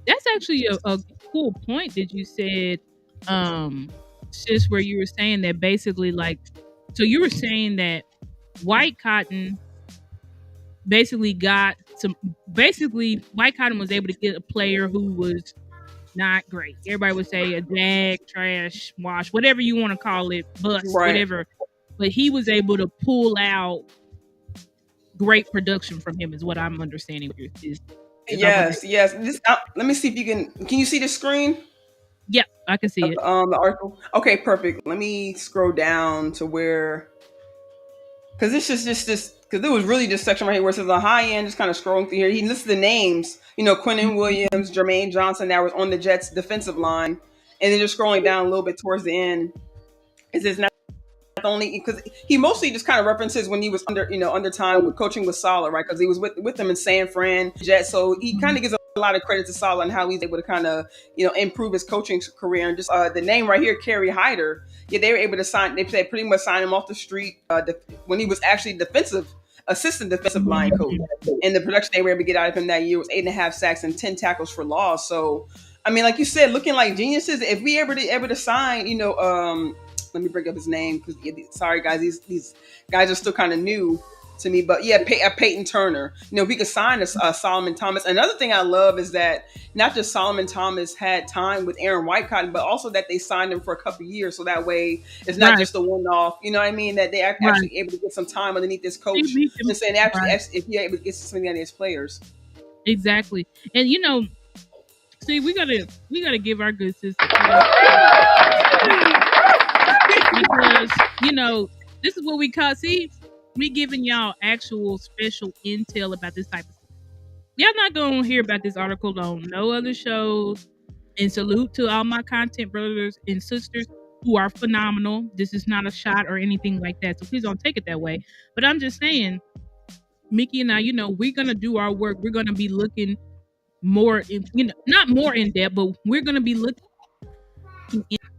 That's actually a cool point that you said, sis, where you were saying that basically, like, so you were saying that White Cotton basically White Cotton was able to get a player who was not great. Everybody would say a jag, trash, wash, whatever you want to call it, bust, Right. whatever. But he was able to pull out great production from him, is what I'm understanding. Yes. Let me see if you can you see the screen? Yeah, I can see it. The article. Okay, perfect. Let me scroll down to where, because this is just this, because it was really this section right here where it says the high end, just kind of scrolling through here. He listed the names, Quentin Williams, Jermaine Johnson, that was on the Jets defensive line. And then just scrolling down a little bit towards the end, it says not only, because he mostly just kind of references when he was under time with coaching with Saleh, right? Because he was with them in San Fran Jets. So he kind of gives a lot of credit to Saleh and how he's able to kind of, improve his coaching career. And just the name right here, Kerry Hyder, yeah, they were able to sign, they pretty much signed him off the street when he was actually assistant defensive line coach. And the production they were able to get out of him that year was 8.5 sacks and 10 tackles for loss. So, I mean, like you said, looking like geniuses. If we ever able to sign, let me bring up his name, because sorry guys, these guys are still kind of new to me. But yeah, Peyton Turner. We could sign Solomon Thomas. Another thing I love is that not just Solomon Thomas had time with Aaron White Cotton, but also that they signed him for a couple of years, so that way it's not just a one-off. You know what I mean? That they actually able to get some time underneath this coach, and saying if you're able to get something out of his players. Exactly, and see, we gotta give our good sister because this is what we call. See, we giving y'all actual special intel about this type of stuff. Y'all not gonna hear about this article on no other shows. And salute to all my content brothers and sisters who are phenomenal. This is not a shot or anything like that, so please don't take it that way. But I'm just saying, Mickey and I, we're gonna do our work. We're gonna be looking more in, not more in depth, but we're gonna be looking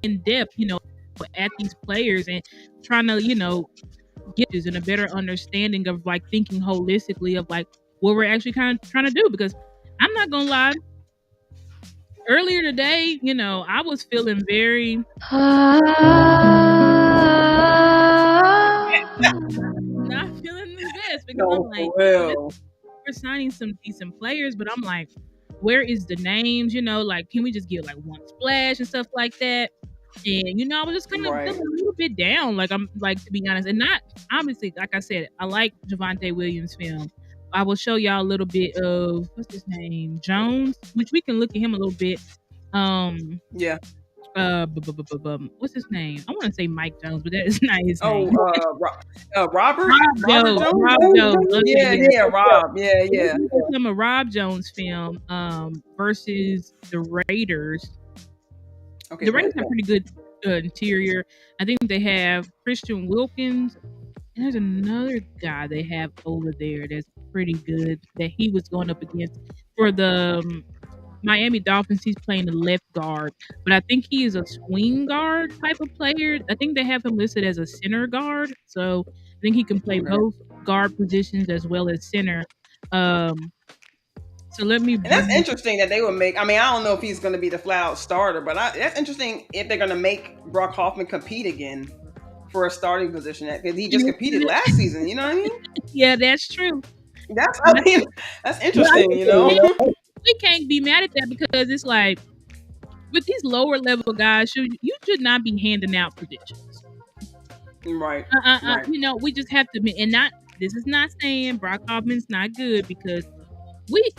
in depth, at these players and trying to, get this in a better understanding of like thinking holistically of like what we're actually kind of trying to do. Because I'm not gonna lie, earlier today, I was feeling very not feeling the best, because I'm like, we're signing some decent players, but I'm like, where is the names? Like, can we just get like one splash and stuff like that? And I was just kind of feeling a little bit down. Like, I'm like, to be honest, and not obviously, like I said, I like Javonte Williams' film. I will show y'all a little bit of what's his name, Jones, which we can look at him a little bit. Yeah. What's his name? I want to say Mike Jones, but that is not his name. Robert Jones. Yeah, Rob. Yeah. From a Rob Jones film versus the Raiders. Okay, the Raiders have pretty good interior. I think they have Christian Wilkins, and there's another guy they have over there that's pretty good that he was going up against for the Miami Dolphins. He's playing the left guard, but I think he is a swing guard type of player. I think they have him listed as a center guard, so I think he can play both guard positions as well as center. So let me. And that's interesting that they would make. I mean, I don't know if he's going to be the flat-out starter, but that's interesting if they're going to make Brock Hoffman compete again for a starting position, because he just competed last season. You know what I mean? Yeah, that's true. That's And I mean, that's well, I interesting. mean, You know. we can't be mad at that because it's like with these lower level guys, you should not be handing out positions. Right. Right. You know, we just have to admit, and not this is not saying Brock Hoffman's not good because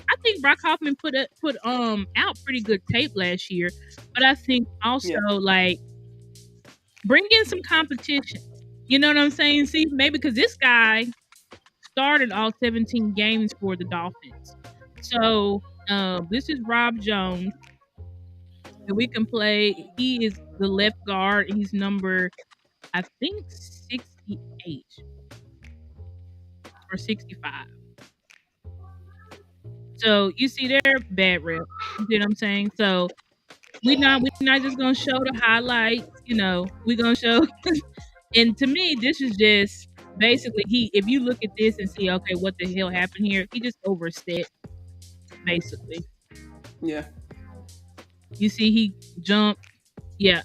I think Brock Hoffman put out pretty good tape last year, but I think also Yeah. like bring in some competition. You know what I'm saying? See, maybe because this guy started all 17 games for the Dolphins. So this is Rob Jones, and we can play. He is the left guard. He's number, I think, 68 or 65. So you see, they're bad rep. You see what I'm saying? So we're not just gonna show the highlights. You know, we're gonna show. And to me, this is just basically he. If you look at this and see, okay, what the hell happened here? He just overstepped basically. Yeah. You see, he jumped. Yeah,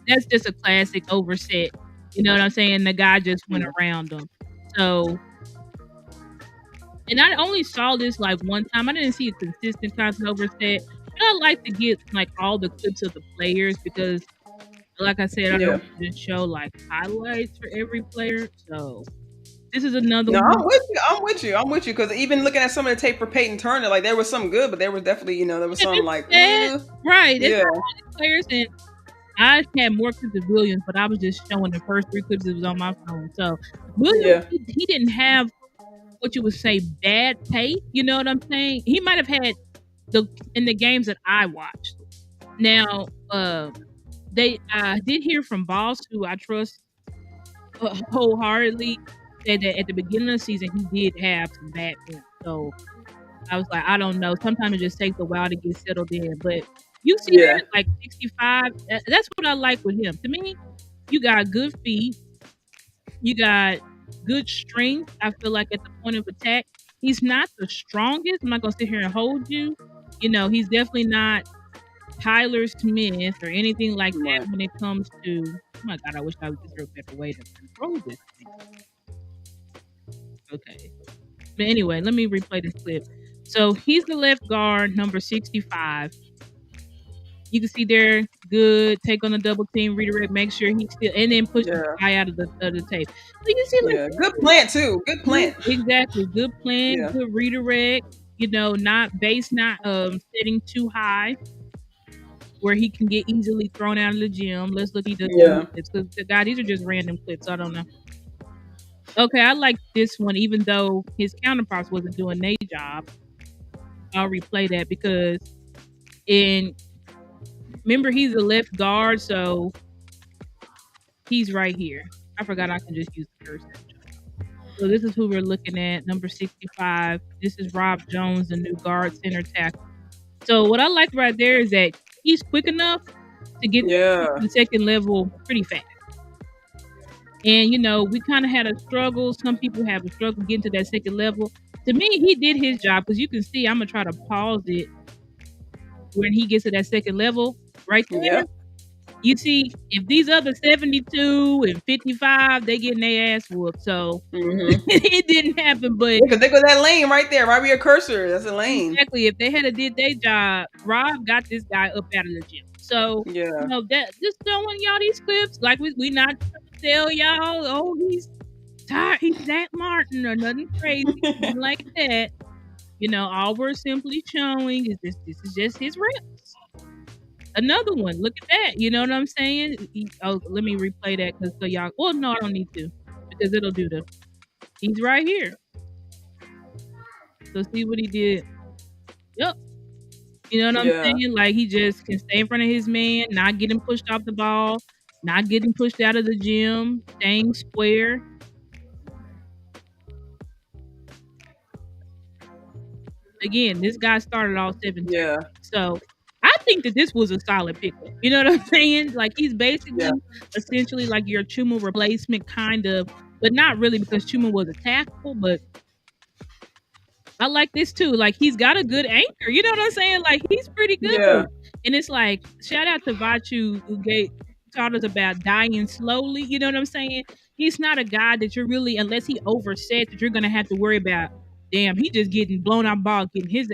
that's just a classic overset. You know what I'm saying? The guy just went Yeah. around him. So, and I only saw this like one time. I didn't see a consistent constant overset. But I like to get like all the clips of the players because, like I said, I Yeah. don't just show like highlights for every player. So this is another No, one. I'm with you. I'm with you. I'm with you because even looking at some of the tape for Peyton Turner, like there was some good, but there was definitely, there was Yeah, some this like, is sad. Right. It's yeah, not all these players, and I had more clips of Williams, but I was just showing the first three clips that was on my phone. So Williams, yeah, he didn't have what you would say bad pay. You know what I'm saying? He might have had the in the games that I watched. Now, they I did hear from Boss, who I trust wholeheartedly, said that at the beginning of the season he did have some bad points. So I was like, I don't know. Sometimes it just takes a while to get settled in. But you see there yeah, at like 65. That's what I like with him. To me, you got good feet. You got good strength. I feel like at the point of attack, he's not the strongest. I'm not gonna sit here and hold you. You know, he's definitely not Tyler Smith or anything like right, that when it comes to. Oh my God, I wish I was just a better way to control this thing. Okay. But anyway, let me replay this clip. So he's the left guard, number 65. You can see there, good. Take on the double team, redirect, make sure he's still, and then push the yeah, guy out of the tape. So you see, yeah. Good like, plant too. Good plant. exactly, good plan, Yeah, good redirect. You know, not base, not setting too high where he can get easily thrown out of the gym. Let's look at the yeah, clips because God, these are just random clips. I don't know. Okay, I like this one, even though his counterparts wasn't doing their job. I'll replay that because in remember he's a left guard, so he's right here. I forgot I can just use the cursor. So this is who we're looking at, number 65. This is Rob Jones, the new guard center tackle. So what I like right there is that he's quick enough to get to yeah, the second level pretty fast. And you know, we kind of had a struggle. Some people have a struggle getting to that second level. To me, he did his job because you can see. I'm gonna try to pause it when he gets to that second level right there. yeah. You see, if these other 72 and 55, they getting their ass whooped. So Mm-hmm. it didn't happen. But Because they go that lane right there, right where your cursor. That's a lane. exactly, if they had a did their job, Rob got this guy up out of the gym. So you Yeah, know that just showing y'all these clips, like we not trying to tell y'all, oh he's tired, he's Zach Martin or nothing crazy, nothing like that. You know, all we're simply showing is this is just his reps. Another one, look at that. You know what I'm saying? Oh, let me replay that because so y'all. Well, no, I don't need to because it'll do the. He's right here. So see what he did. Yep. You know what I'm yeah, saying? Like he just can stay in front of his man, not getting pushed off the ball, not getting pushed out of the gym, staying square. Again, this guy started all 17. yeah, So I think that this was a solid pickup. You know what I'm saying? Like he's yeah, basically essentially like your Chuma replacement, kind of, but not really because Chuma was a tackle. But I like this too. Like he's got a good anchor. You know what I'm saying? Like he's pretty yeah, good. And it's like shout out to Vachu who taught us about dying slowly. You know what I'm saying? He's not a guy that you're really, unless he oversets, that you're gonna have to worry about. damn, he just getting blown out ball, getting his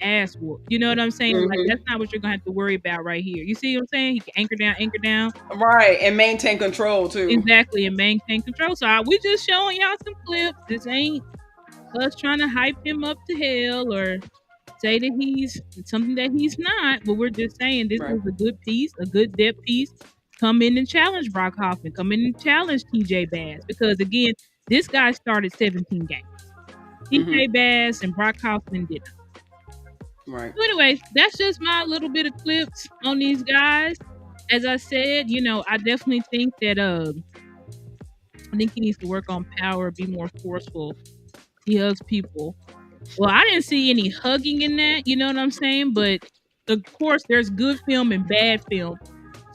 ass whooped. You know what I'm saying? Like Hmm. that's not what you're gonna have to worry about right here. You see what I'm saying? He can anchor down. Right, and maintain control too. Exactly, and maintain control. So we just showing y'all some clips. This ain't us trying to hype him up to hell or say that he's something that he's not, but we're just saying this Right. was a good piece, a good depth piece. Come in and challenge Brock Hoffman. Come in and challenge TJ Bass. Because again, this guy started 17 games. Hmm. TJ Bass and Brock Hoffman did not. Right. So anyways, that's just my little bit of clips on these guys. As I said, I definitely think that I think he needs to work on power, be more forceful. He hugs people. Well, I didn't see any hugging in that, you know what I'm saying? But of course, there's good film and bad film.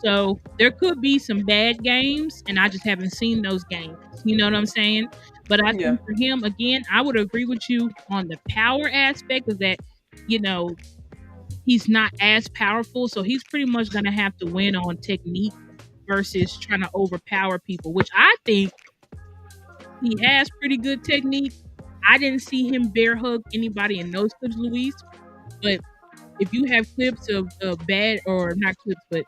So there could be some bad games, and I just haven't seen those games. You know what I'm saying? But I Yeah. think for him, again, I would agree with you on the power aspect of that, you know, he's not as powerful. So he's pretty much going to have to win on technique versus trying to overpower people, which I think he has pretty good technique. I didn't see him bear hug anybody in those clips, Luis. But if you have clips of bad or not clips, but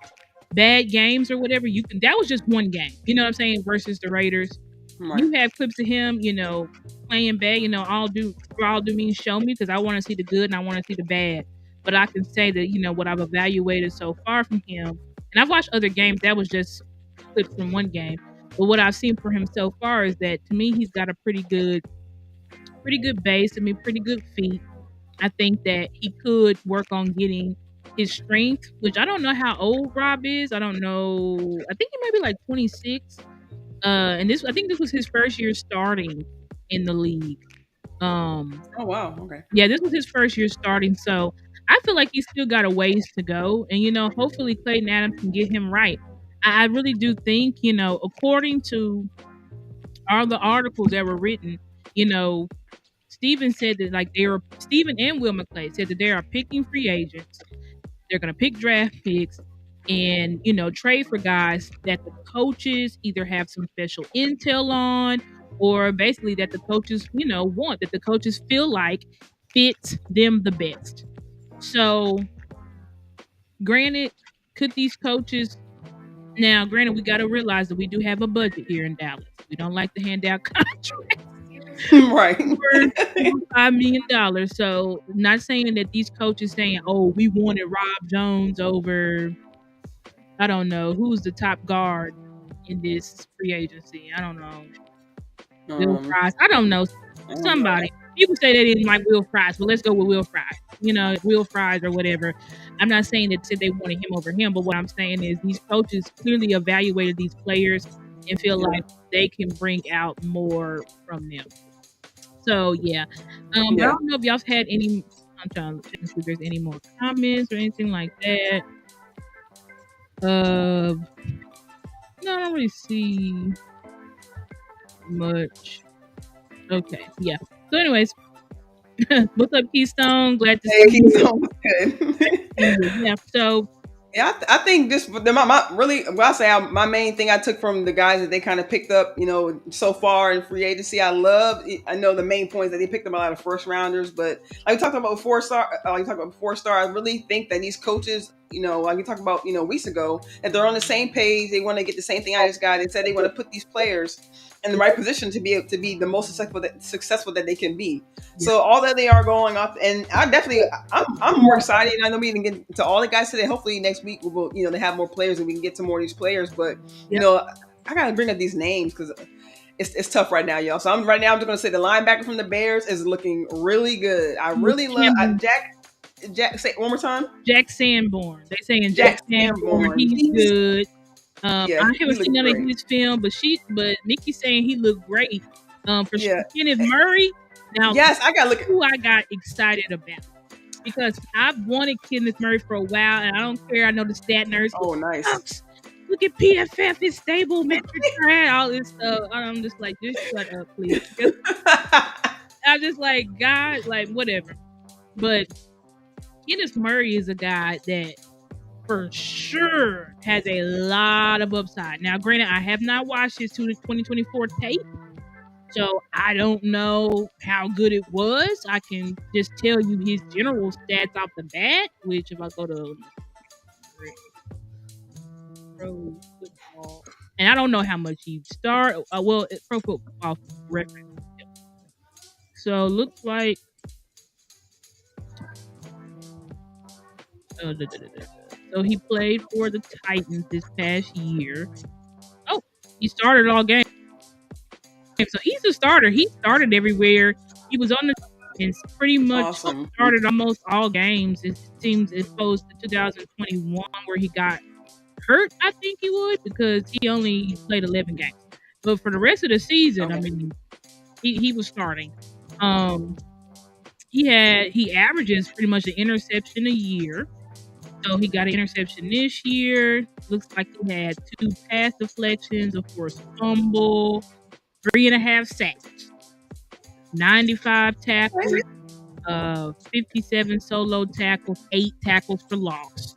bad games or whatever, you can. That was just one game. You know what I'm saying? Versus the Raiders, Right. you have clips of him. Playing bad. All do means show me because I want to see the good and I want to see the bad. But I can say that what I've evaluated so far from him, and I've watched other games. That was just clips from one game. But what I've seen for him so far is that to me he's got a pretty good base. I mean, pretty good feet. I think that he could work on getting his strength, which I don't know how old Rob is. I don't know. I think he might be like 26. And I think this was his first year starting in the league. Um, Oh wow. Okay. yeah, this was his first year starting, so I feel like he's still got a ways to go. And hopefully Clayton Adams can get him right. I really do think, according to all the articles that were written, you know, Steven said that Steven and Will McClay said that they are picking free agents. They're going to pick draft picks and trade for guys that the coaches either have some special intel on, or basically that the coaches want, that the coaches feel like fits them the best. So, granted, could these coaches now? Granted, we got to realize that we do have a budget here in Dallas. We don't like to hand out contracts Right. over $5 million. So, not saying that these coaches saying, "Oh, we wanted Rob Jones over." I don't know who's the top guard in this free agency. I don't know. Will um. Fries. I don't know. I don't know. Somebody. People say they didn't like Will Fries, but let's go with Will Fries. Will Fries or whatever. I'm not saying that said they wanted him over him, but what I'm saying is these coaches clearly evaluated these players and feel Yeah. like they can bring out more from them. So yeah. But I Yeah. don't know if y'all had any. I'm trying to check and see if there's any more comments or anything like that. No, I don't really see much. Okay, yeah. So, anyways, what's up, Keystone? Glad to see Hey, he's you. almost good. Yeah. So, Yeah, I think this my really. Well, I say my main thing I took from the guys that they kind of picked up, so far in free agency. I know the main points that they picked up a lot of first rounders, but like we talked about 4 star, I really think that these coaches, like we talked about, weeks ago, that they're on the same page. They want to get the same thing out of this guy. They said they want to put these players in the right position to be the most successful that they can be. yeah, So all that they are going off, and I'm more excited. I know we didn't get to all the guys today. Hopefully next week we will, they have more players and we can get to more of these players. But yep. I gotta bring up these names because it's tough right now, y'all. So I'm just gonna say the linebacker from the Bears is looking really good. I really love Jack. Say it one more time. Jack Sanborn. They saying Jack Jack Sanborn. Sanborn. He's good. Yeah, I he haven't seen looks none of great. his film, but Nikki's saying he looked great. For sure. Yeah. Kenneth Murray. Now, Yes, I gotta look. who I got excited about, because I've wanted Kenneth Murray for a while, and I don't care. I know the stat nerds. Oh, nice. Look at PFF, it's stable, metric track, all this stuff. I'm just like, just shut up, please. I just like, God, like, whatever. But Kenneth Murray is a guy that for sure has a lot of upside. Now, granted, I have not watched his 2024 tape, So I don't know how good it was. I can just tell you his general stats off the bat, which if I go to pro football, and I don't know how much he start. Pro football reference. So looks like so he played for the Titans this past year. Oh, he started all games. So he's a starter. He started everywhere. He was on the and pretty much Awesome. started almost all games. It seems as opposed to 2021 where he got hurt. I think he would because he only played 11 games. But for the rest of the season, I Okay. mean, he was starting. Um, he averages pretty much an interception a year. So he got an interception this year. Looks like he had 2 pass deflections, of course, fumble, 3.5 sacks, 95 tackles, 57 solo tackles, 8 tackles for loss,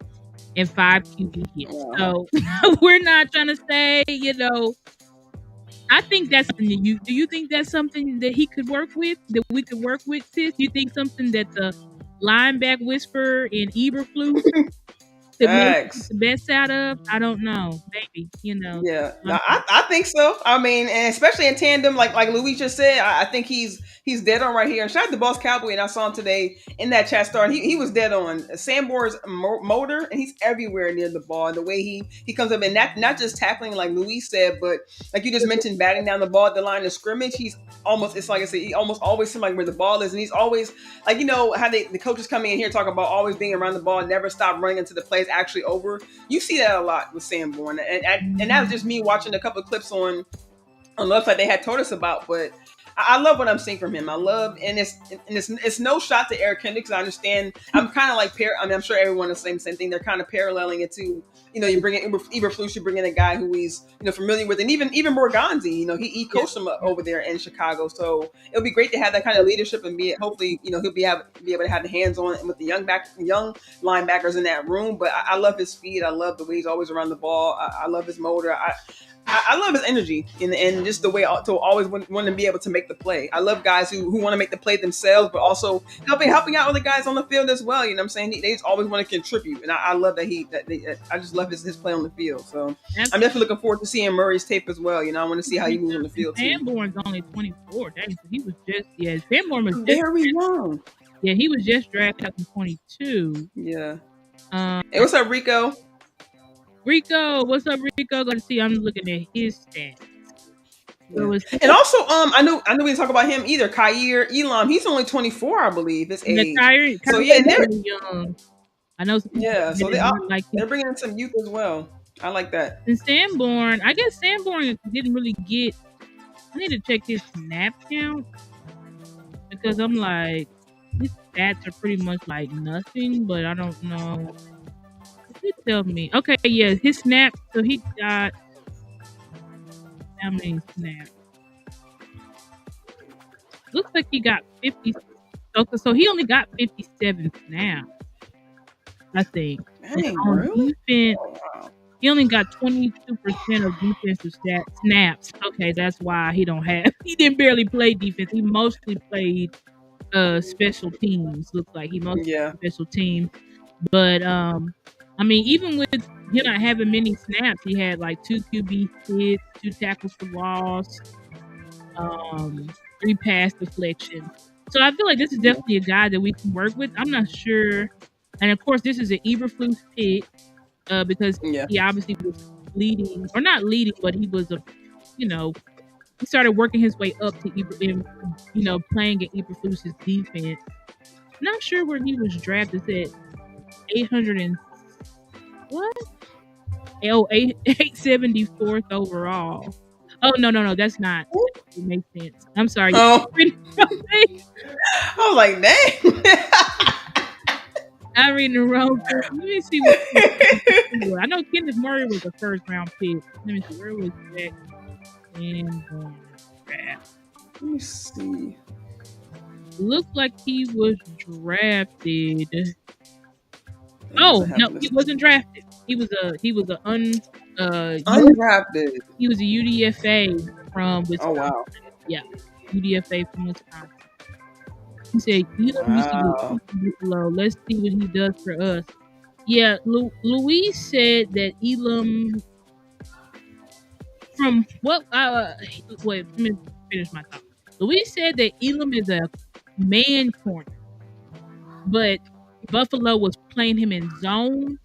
and 5 QB hits. Wow. So we're not trying to say, I think that's something that do you think that's something that he could work with, that we could work with, sis? Do you think something that the lineback whisperer in Eberflus could make Thanks. the best out of? I don't know. Maybe, Yeah, no, I think so. I mean, and especially in tandem, like Louis just said, I think he's dead on right here. And shout out to Boss Cowboy, and I saw him today in that chat star. He was dead on. Sanborn's motor, and he's everywhere near the ball. And the way he comes up, and not just tackling like Louis said, but like you just mentioned, batting down the ball at the line of scrimmage. He's almost, it's like I said, he almost always seems like where the ball is, and he's always like, how the coaches coming in here talk about always being around the ball, never stop running until the play is actually over. You see that a lot with Sanborn, and that was just me watching a couple of clips on website they had told us about. But I love what I'm seeing from him. I love, and it's no shot to Eric Kendricks. I understand. I'm kind of like I'm sure everyone is saying the same thing. They're kind of paralleling it to, you bring in Eberflus, you bring in a guy who he's familiar with, and even Borgonzi. He coached him over there in Chicago, so it'll be great to have that kind of leadership and hopefully he'll be able to have the hands on with the young linebackers in that room. But I love his speed. I love the way he's always around the ball. I love his motor. I love his energy and just the way to always want to be able to make the play. I love guys who want to make the play themselves, but also helping out other guys on the field as well. You know what I'm saying? They just always want to contribute, and I love that I just love his play on the field. So I'm definitely looking forward to seeing Murray's tape as well. I want to see how he moves on the field too. Sanborn's only 24. Dang, so he was Sanborn was very young. Yeah, he was just drafted in 22. Yeah. Hey, what's up, Rico? Rico, what's up, Rico? Go to see. I'm looking at his stats. Yeah. And also, I know we didn't talk about him either. Khair Elam, he's only 24, I believe. His age. So yeah, they're really young. I know. Yeah, so they're bringing in some youth as well. I like that. And Sanborn, I guess Sanborn didn't really get. I need to check his snap count because I'm like, his stats are pretty much like nothing, but I don't know. It tell me. Okay, yeah, his snap. So he got how many snaps? Looks like he got 50. Okay, so he only got 57 snaps, I think. Dang, really? Defense, he only got 22% of defensive snaps. Okay, that's why he didn't barely play defense. He mostly played special teams. Looks like he mostly played special teams. But I mean, even with him not having many snaps, he had like 2 QB hits, 2 tackles for loss, 3 pass deflections. So I feel like this is definitely a guy that we can work with. I'm not sure, and of course, this is an Eberflus pick because he obviously was leading, or not leading, but he was he started working his way up to playing at Eberflus's defense. Not sure where he was drafted at 800 and what? 874th overall. Oh no, that's not. It makes sense. I'm sorry. Oh. I was like, dang. I'm reading the wrong thing. Let me see what I know. Kenneth Murray was a first round pick. Let me see, where was that? And let me see. Looked like he was drafted. Oh no, he wasn't drafted. He was undrafted. He was a UDFA from Wisconsin. Oh wow. Yeah, UDFA from Wisconsin. He said Elam used to get Wow. kicked in Buffalo. Let's see what he does for us. Yeah, Louise said that Elam from what wait, let me finish my thought. Louise said that Elam is a man corner, but Buffalo was playing him in zone,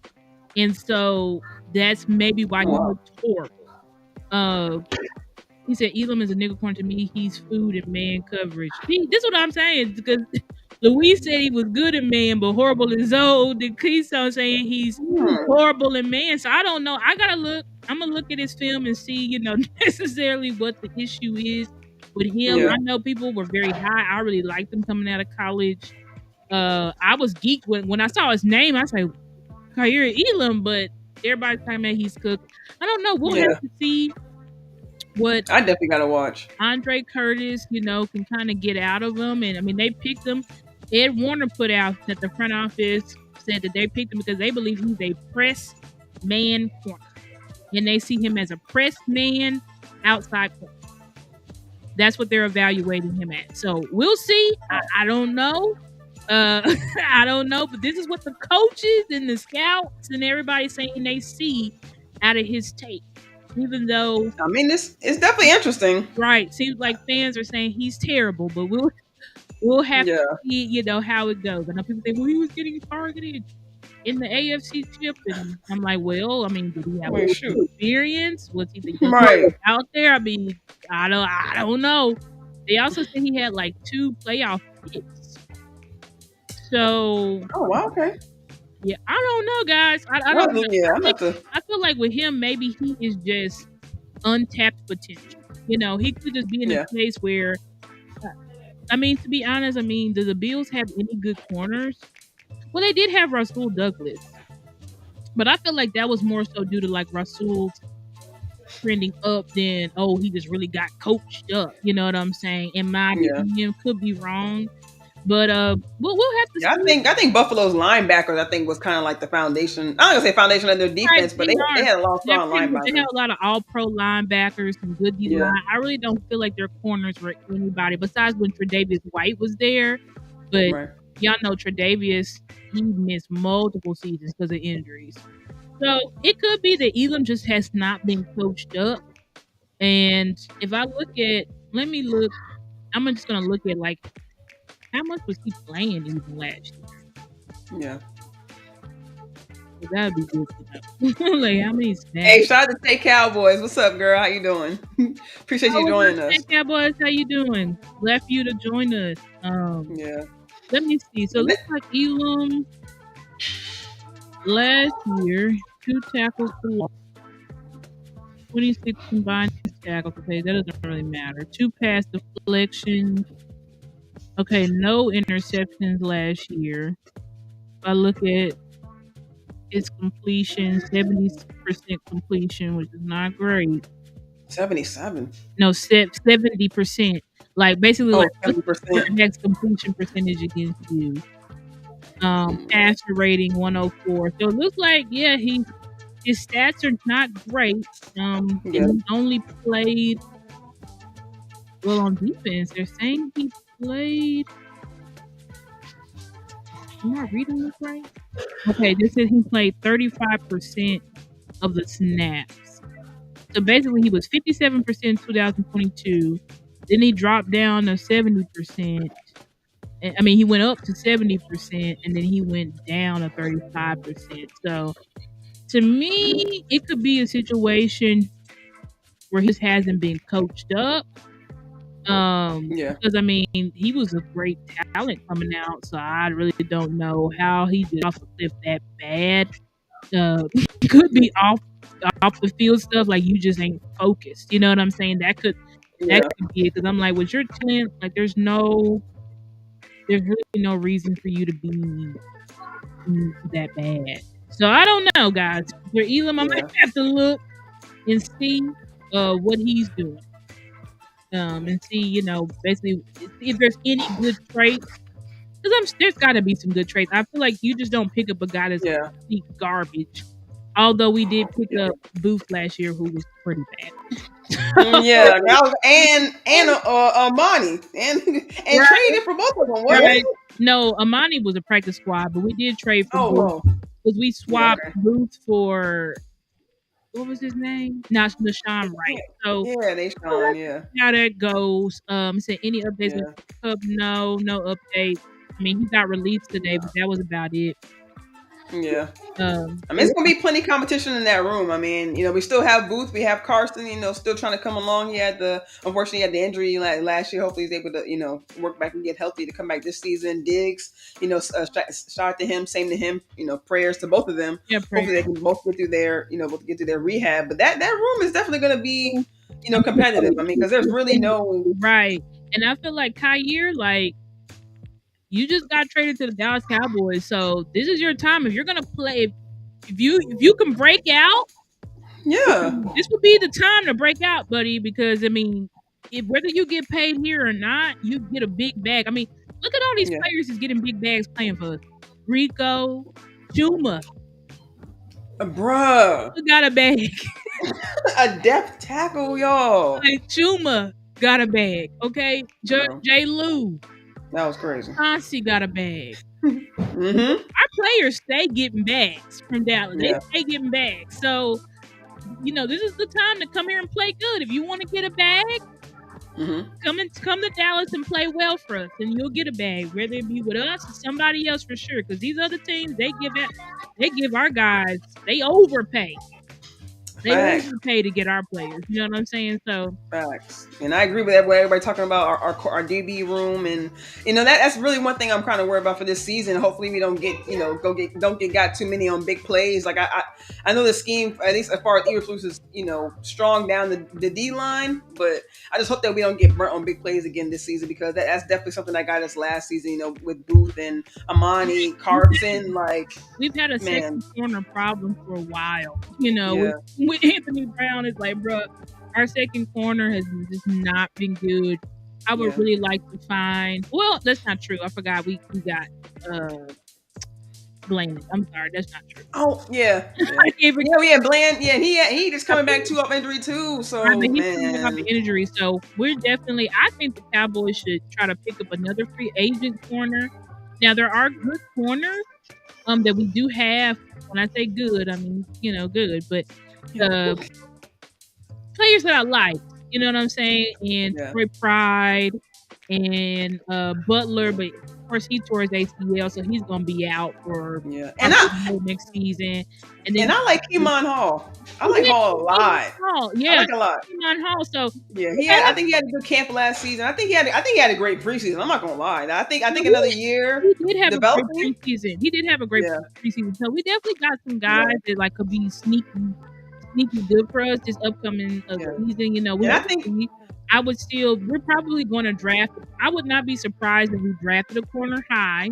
and so that's maybe why Oh, he wow. looked horrible. Uh, he said Elam is a nigga corner to me. He's food and man coverage. See, this is what I'm saying because Louise said he was good in man, but horrible in zone. The Keystone saying he's Hmm. horrible in man. So I don't know. I gotta look. I'm gonna look at his film and see, necessarily what the issue is with him. Yeah. I know people were very high. I really liked him coming out of college. I was geeked when I saw his name. I was like, Kyrie Elam, but everybody's talking about he's cooked. I don't know. We'll have Yeah. to see what I definitely gotta watch. Andre Curtis, can kind of get out of him. And I mean, they picked him. Ed Warner put out that the front office said that they picked him because they believe he's a press man corner. And they see him as a press man outside corner. That's what they're evaluating him at. So we'll see. I don't know. I don't know, but this is what the coaches and the scouts and everybody saying they see out of his tape. Even though, I mean, this it's definitely interesting. right, seems like fans are saying he's terrible, but we'll have to Yeah. see, how it goes. I know people say, well, he was getting targeted in the AFC chip, and I'm like, well, I mean, did he have Wait, shoot. experience? Was he the Right. youngest out there? I mean, I don't know. They also said he had like 2 playoff hits. So Oh, wow. Okay. yeah, I don't know, guys. I Well, don't know. then, yeah, I'm about to. I feel like with him, maybe he is just untapped potential. He could just be in a Yeah. place where, I mean, to be honest, I mean, do the Bills have any good corners? Well, they did have Rasul Douglas, but I feel like that was more so due to like Rasul's trending up than he just really got coached up. You know what I'm saying? In my Yeah. opinion, could be wrong, but we'll have to Yeah, see. I think Buffalo's linebackers, I think, was kind of like the foundation. I don't gonna say foundation of their Right, defense, but they they are. had a lot of They're strong pretty good. They linebackers. have a lot of all-pro linebackers and good D Yeah. line. I really don't feel like their corners were anybody besides when Tre'Davious White was there. But Right. y'all know Tre'Davious, he missed multiple seasons because of injuries. So it could be that Elam just has not been coached up. And if I let me look. I'm just gonna look at like how much was he playing even last year? Yeah. That'd be good to know. Like how many snaps? Hey, shout out to Tay Cowboys. What's up, girl? How you doing? Appreciate you joining us. Hey, Cowboys, how you doing? Glad for you to join us. Yeah. Let me see. So it looks like Elam last year, 2 tackles for loss, 26 combined tackles. Okay, that doesn't really matter. 2 pass deflections. Okay, no interceptions last year. If I look at his completion, 70% completion, which is not great. 77. No, 70%. Like basically, Oh, like what's 70%. the next completion percentage against you? Passer rating 104. So it looks like his stats are not great. And Yeah. he only played well on defense. They're saying he played. Am I reading this right? Okay, this says he played 35% of the snaps. So basically, he was 57% in 2022. Then he dropped down to 70%. I mean, he went up to 70%, and then he went down to 35%. So to me, it could be a situation where he just hasn't been coached up. Yeah. Because I mean, he was a great talent coming out, so I really don't know how he just off the cliff that bad. Could be off the field stuff, like you just ain't focused. You know what I'm saying? That could Yeah. be it. Because I'm like, with your talent, like there's really no reason for you to be that bad. So I don't know, guys. For Elam, I might have to look and see what he's doing. And see, basically if there's any good traits. Because there's got to be some good traits. I feel like you just don't pick up a guy that's complete garbage Although we did pick Yeah. up Booth last year, who was pretty bad. Yeah, that was, and Amani and Right, traded for both of them, wasn't right. it? No, Amani was a practice squad, but we did trade for Oh, Booth whoa. because we Yeah, swapped okay. Booth for what was his name? Not Nashawn Wright. So Yeah, they well, Sean, let's yeah. see how that goes. Said any updates with Yeah. Cup? No, no update. I mean, he got released today, but that was about it. Yeah. I mean, But it's gonna be plenty of competition in that room. I mean, we still have Booth, we have Carson, still trying to come along. Unfortunately, he had the injury last year. Hopefully, he's able to, work back and get healthy to come back this season. Diggs, shout out to him, same to him. Prayers to both of them. yeah, prayer. Hopefully, they can both get through their rehab. But that room is definitely gonna be, competitive. I mean, because there's really no, Right. And I feel like Kyer, like you just got traded to the Dallas Cowboys, so this is your time. If you're gonna play, if you can break out, yeah, this would be the time to break out, buddy. Because I mean, whether you get paid here or not, you get a big bag. I mean, look at all these yeah, players who's getting big bags playing for us. Rico, Juma, bruh, who got a bag. a depth tackle, y'all. Like Chuma got a bag. Okay, Bro, J. Lou, that was crazy. Hansi got a bag. Mm-hmm. Our players stay getting bags from Dallas. They Yeah. stay getting bags. So, this is the time to come here and play good. If you want to get a bag, Mm-hmm. come to Dallas and play well for us, and you'll get a bag, whether it be with us or somebody else for sure. Because these other teams, they give our guys, they overpay. They Facts. overpay to get our players. You know what I'm saying? So Facts. And I agree with everybody talking about our DB room, and that's really one thing I'm kind of worried about for this season. Hopefully we don't get don't get got too many on big plays. Like I know the scheme, at least as far as Eberflus is strong down the D line, but I just hope that we don't get burnt on big plays again this season, because that's definitely something that got us last season. With Booth and Amani Carson, like we've had a man, second corner problem for a while. yeah, With Anthony Brown, it's like, bro, our second corner has just not been good. I would Yeah. really like to find. Well, that's not true. I forgot we got Blaney. I'm sorry, that's not true. Oh yeah, I can't forget. yeah, yeah, Bland, yeah, he just coming back too off injury too. So Right, but he's coming back off man, an injury, so we're definitely. I think the Cowboys should try to pick up another free agent corner. Now there are good corners that we do have. When I say good, I mean good, but players that I like. You know what I'm saying? And yeah, Troy Pride and Butler, but of course he tore his ACL, so he's gonna be out for yeah, next season. And then and I like Kemon Hall. I like yeah, Hall a lot. Hall, I yeah, like a lot. Kemon Hall. So Yeah, I think he had a good camp last season. I think he had a great preseason. I'm not gonna lie. I think another year he did have a developing. great preseason. He did have a great Yeah. preseason. So we definitely got some guys that like could be sneaky good for us this upcoming season. And I think I would still. We're probably going to draft. I would not be surprised if we drafted a corner high.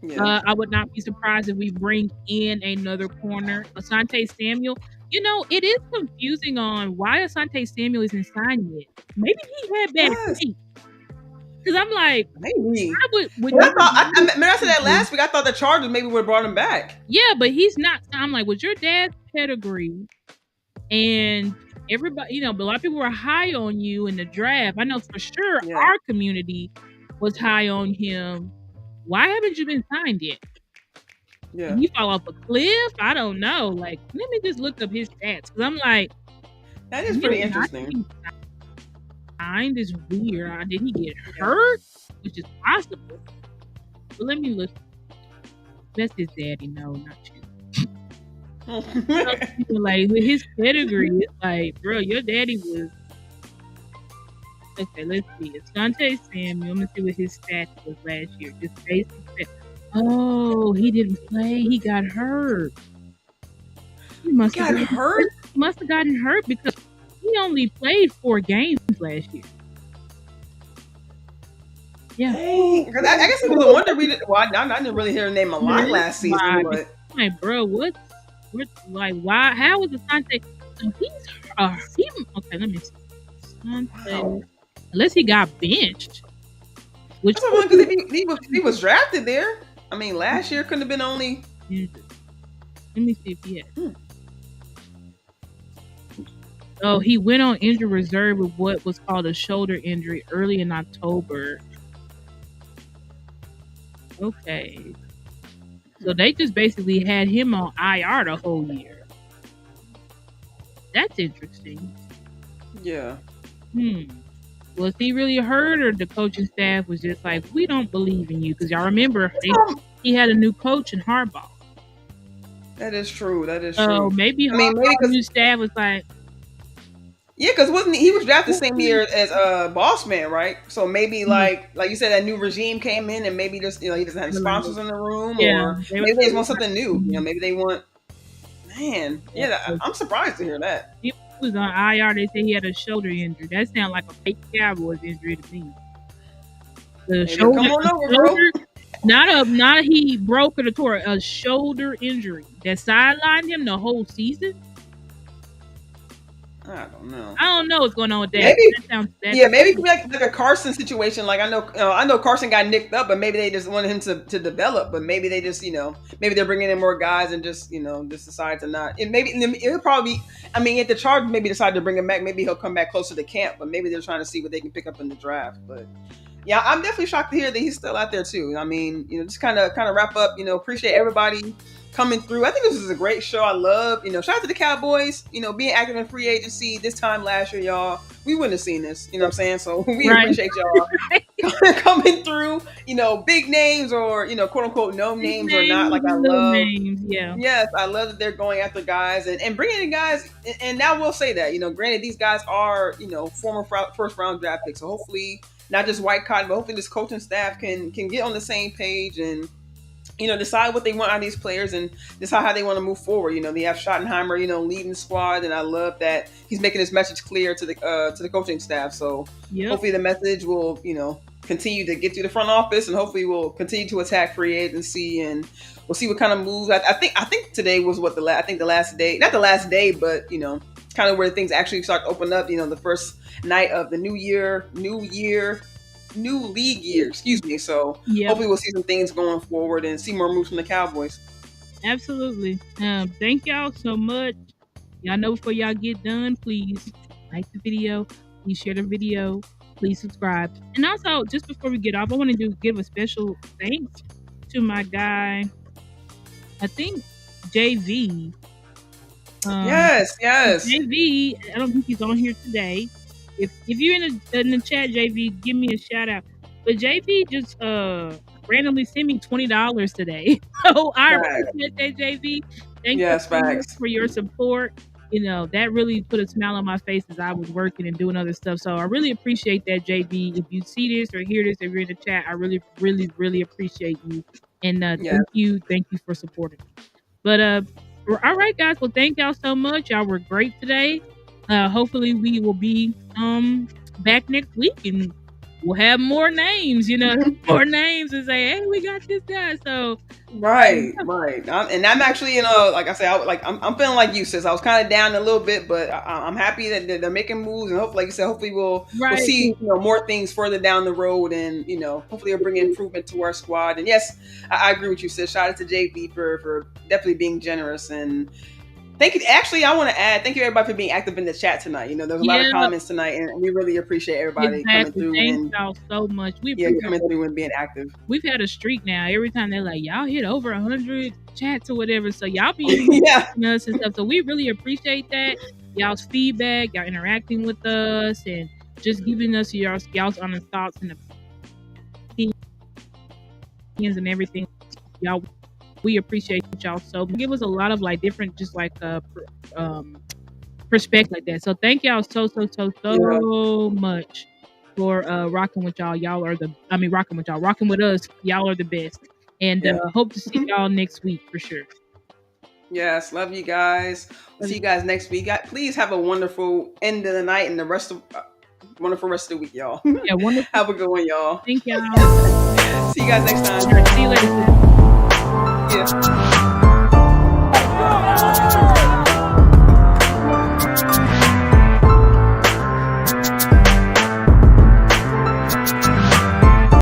yeah. I would not be surprised if we bring in another corner, Asante Samuel. It is confusing on why Asante Samuel isn't signed yet. Maybe he had bad Yes. feet. Because I'm like, Maybe. I would. I remember I said that last week. I thought the Chargers maybe would have brought him back. Yeah, but he's not. I'm like, with your dad's pedigree, and everybody, but a lot of people were high on you in the draft. I know for sure our community was high on him. Why haven't you been signed yet? Yeah. Did he fall off a cliff? I don't know. Like, let me just look up his stats, because I'm like, that is pretty interesting. Signed is weird. Did he get hurt? Which is possible. But let me look. That's his daddy. No, not you. Like with his pedigree, it's like, bro, your daddy was. Okay, let's see. It's Asante Samuel. Let me see what his stats was last year. Just basic stats. Oh, he didn't play. He got hurt. He must have gotten hurt because he only played 4 games last year. Yeah. Because I guess it was a wonder we didn't. Well, I didn't really hear his name a lot last season, but like, bro, why? How was Asante? So he's okay. Let me see. Asante, unless he got benched. Which because he was drafted there. I mean, last year couldn't have been only. Let me see if he had. Oh, he went on injury reserve with what was called a shoulder injury early in October. Okay. So they just basically had him on IR the whole year. That's interesting. Yeah. Hmm. Was he really hurt, or the coaching staff was just like, we don't believe in you? Because y'all remember he had a new coach in Harbaugh. That is true. That is So true. maybe I mean, maybe Harbaugh because new staff was like, yeah, because wasn't he was drafted the same year as Boss Man, right? So maybe hmm, like you said, that new regime came in, and maybe just he doesn't have sponsors in the room, yeah, or they were maybe they just want like, something new. Maybe they want man. yeah, Yeah, 'cause I'm surprised to hear that. he was on IR. They said he had a shoulder injury. That sounds like a fake Cowboys injury to me. Maybe he'll come on A over, bro. shoulder, not he broke it or tore it, a shoulder injury that sidelined him the whole season. I don't know. I don't know what's going on with that. Maybe That sounds that. yeah, maybe it could be like a Carson situation. Like I know Carson got nicked up, but maybe they just wanted him to develop. But maybe they just maybe they're bringing in more guys and just just decide to not. And maybe it'll probably. I mean, if the Chargers maybe decide to bring him back, maybe he'll come back closer to camp. But maybe they're trying to see what they can pick up in the draft. But yeah, I'm definitely shocked to hear that he's still out there too. I mean, just kind of wrap up. Appreciate everybody coming through. I think this is a great show. I love, shout out to the Cowboys, being active in free agency this time last year, y'all. We wouldn't have seen this, you know what I'm saying? So we Right. appreciate y'all coming through, big names or, quote unquote, no names or not. Like I Little love, names, yeah. yes, I love that they're going after guys and bringing in guys. And now we'll say that, granted, these guys are, former first round draft picks. So hopefully, not just white cotton, but hopefully this coaching staff can get on the same page and decide what they want out of these players and decide how they want to move forward. They have Schottenheimer, leading the squad, and I love that he's making his message clear to the coaching staff. So hopefully the message will, continue to get through the front office, and hopefully we'll continue to attack free agency, and we'll see what kind of moves. I think today was the last day, not the last day, but kind of where things actually start to open up. The first night of the new league year, excuse me. So hopefully we'll see some things going forward and see more moves from the Cowboys. Absolutely. Thank y'all so much. Y'all know before y'all get done, please like the video, please share the video, please subscribe. And also, just before we get off, I want to give a special thanks to my guy, I think JV. Yes. JV, I don't think he's on here today. If you're in the chat, JV, give me a shout out. But JV just randomly sent me $20 today. So I appreciate that, JV. Thank you so much for your support. That really put a smile on my face as I was working and doing other stuff. So I really appreciate that, JV. If you see this or hear this, if you're in the chat, I really, really, really appreciate you. And thank you for supporting me. But all right, guys. Well, thank y'all so much. Y'all were great today. Hopefully we will be back next week and we'll have more names, more names and say, hey, we got this guy. So right. I'm actually, like I said, I'm feeling like you, sis. I was kind of down a little bit, but I'm happy that they're making moves, and hopefully, like you said, hopefully we'll see more things further down the road, and hopefully it'll bring improvement to our squad. And yes, I agree with you, sis. Shout out to JB for definitely being generous. And thank you. Actually, I want to add, thank you everybody for being active in the chat tonight. There was a lot of comments tonight, and we really appreciate everybody coming through. Thank y'all so much. Coming through and being active. We've had a streak now. Every time they're like, y'all hit over 100 chats or whatever. So y'all be us and stuff. So we really appreciate that. Y'all's feedback, y'all interacting with us, and just giving us y'all's honest thoughts and opinions and everything. Y'all, we appreciate y'all so much. Give us a lot of different, just perspective like that. So thank y'all so much for rocking with y'all. Rocking with us. Y'all are the best. And hope to see y'all next week for sure. Yes, love you guys. We'll see you guys next week. Please have a wonderful end of the night and the wonderful rest of the week, y'all. Yeah, wonderful. Have a good one, y'all. Thank y'all. See you guys next time. All right, see you later.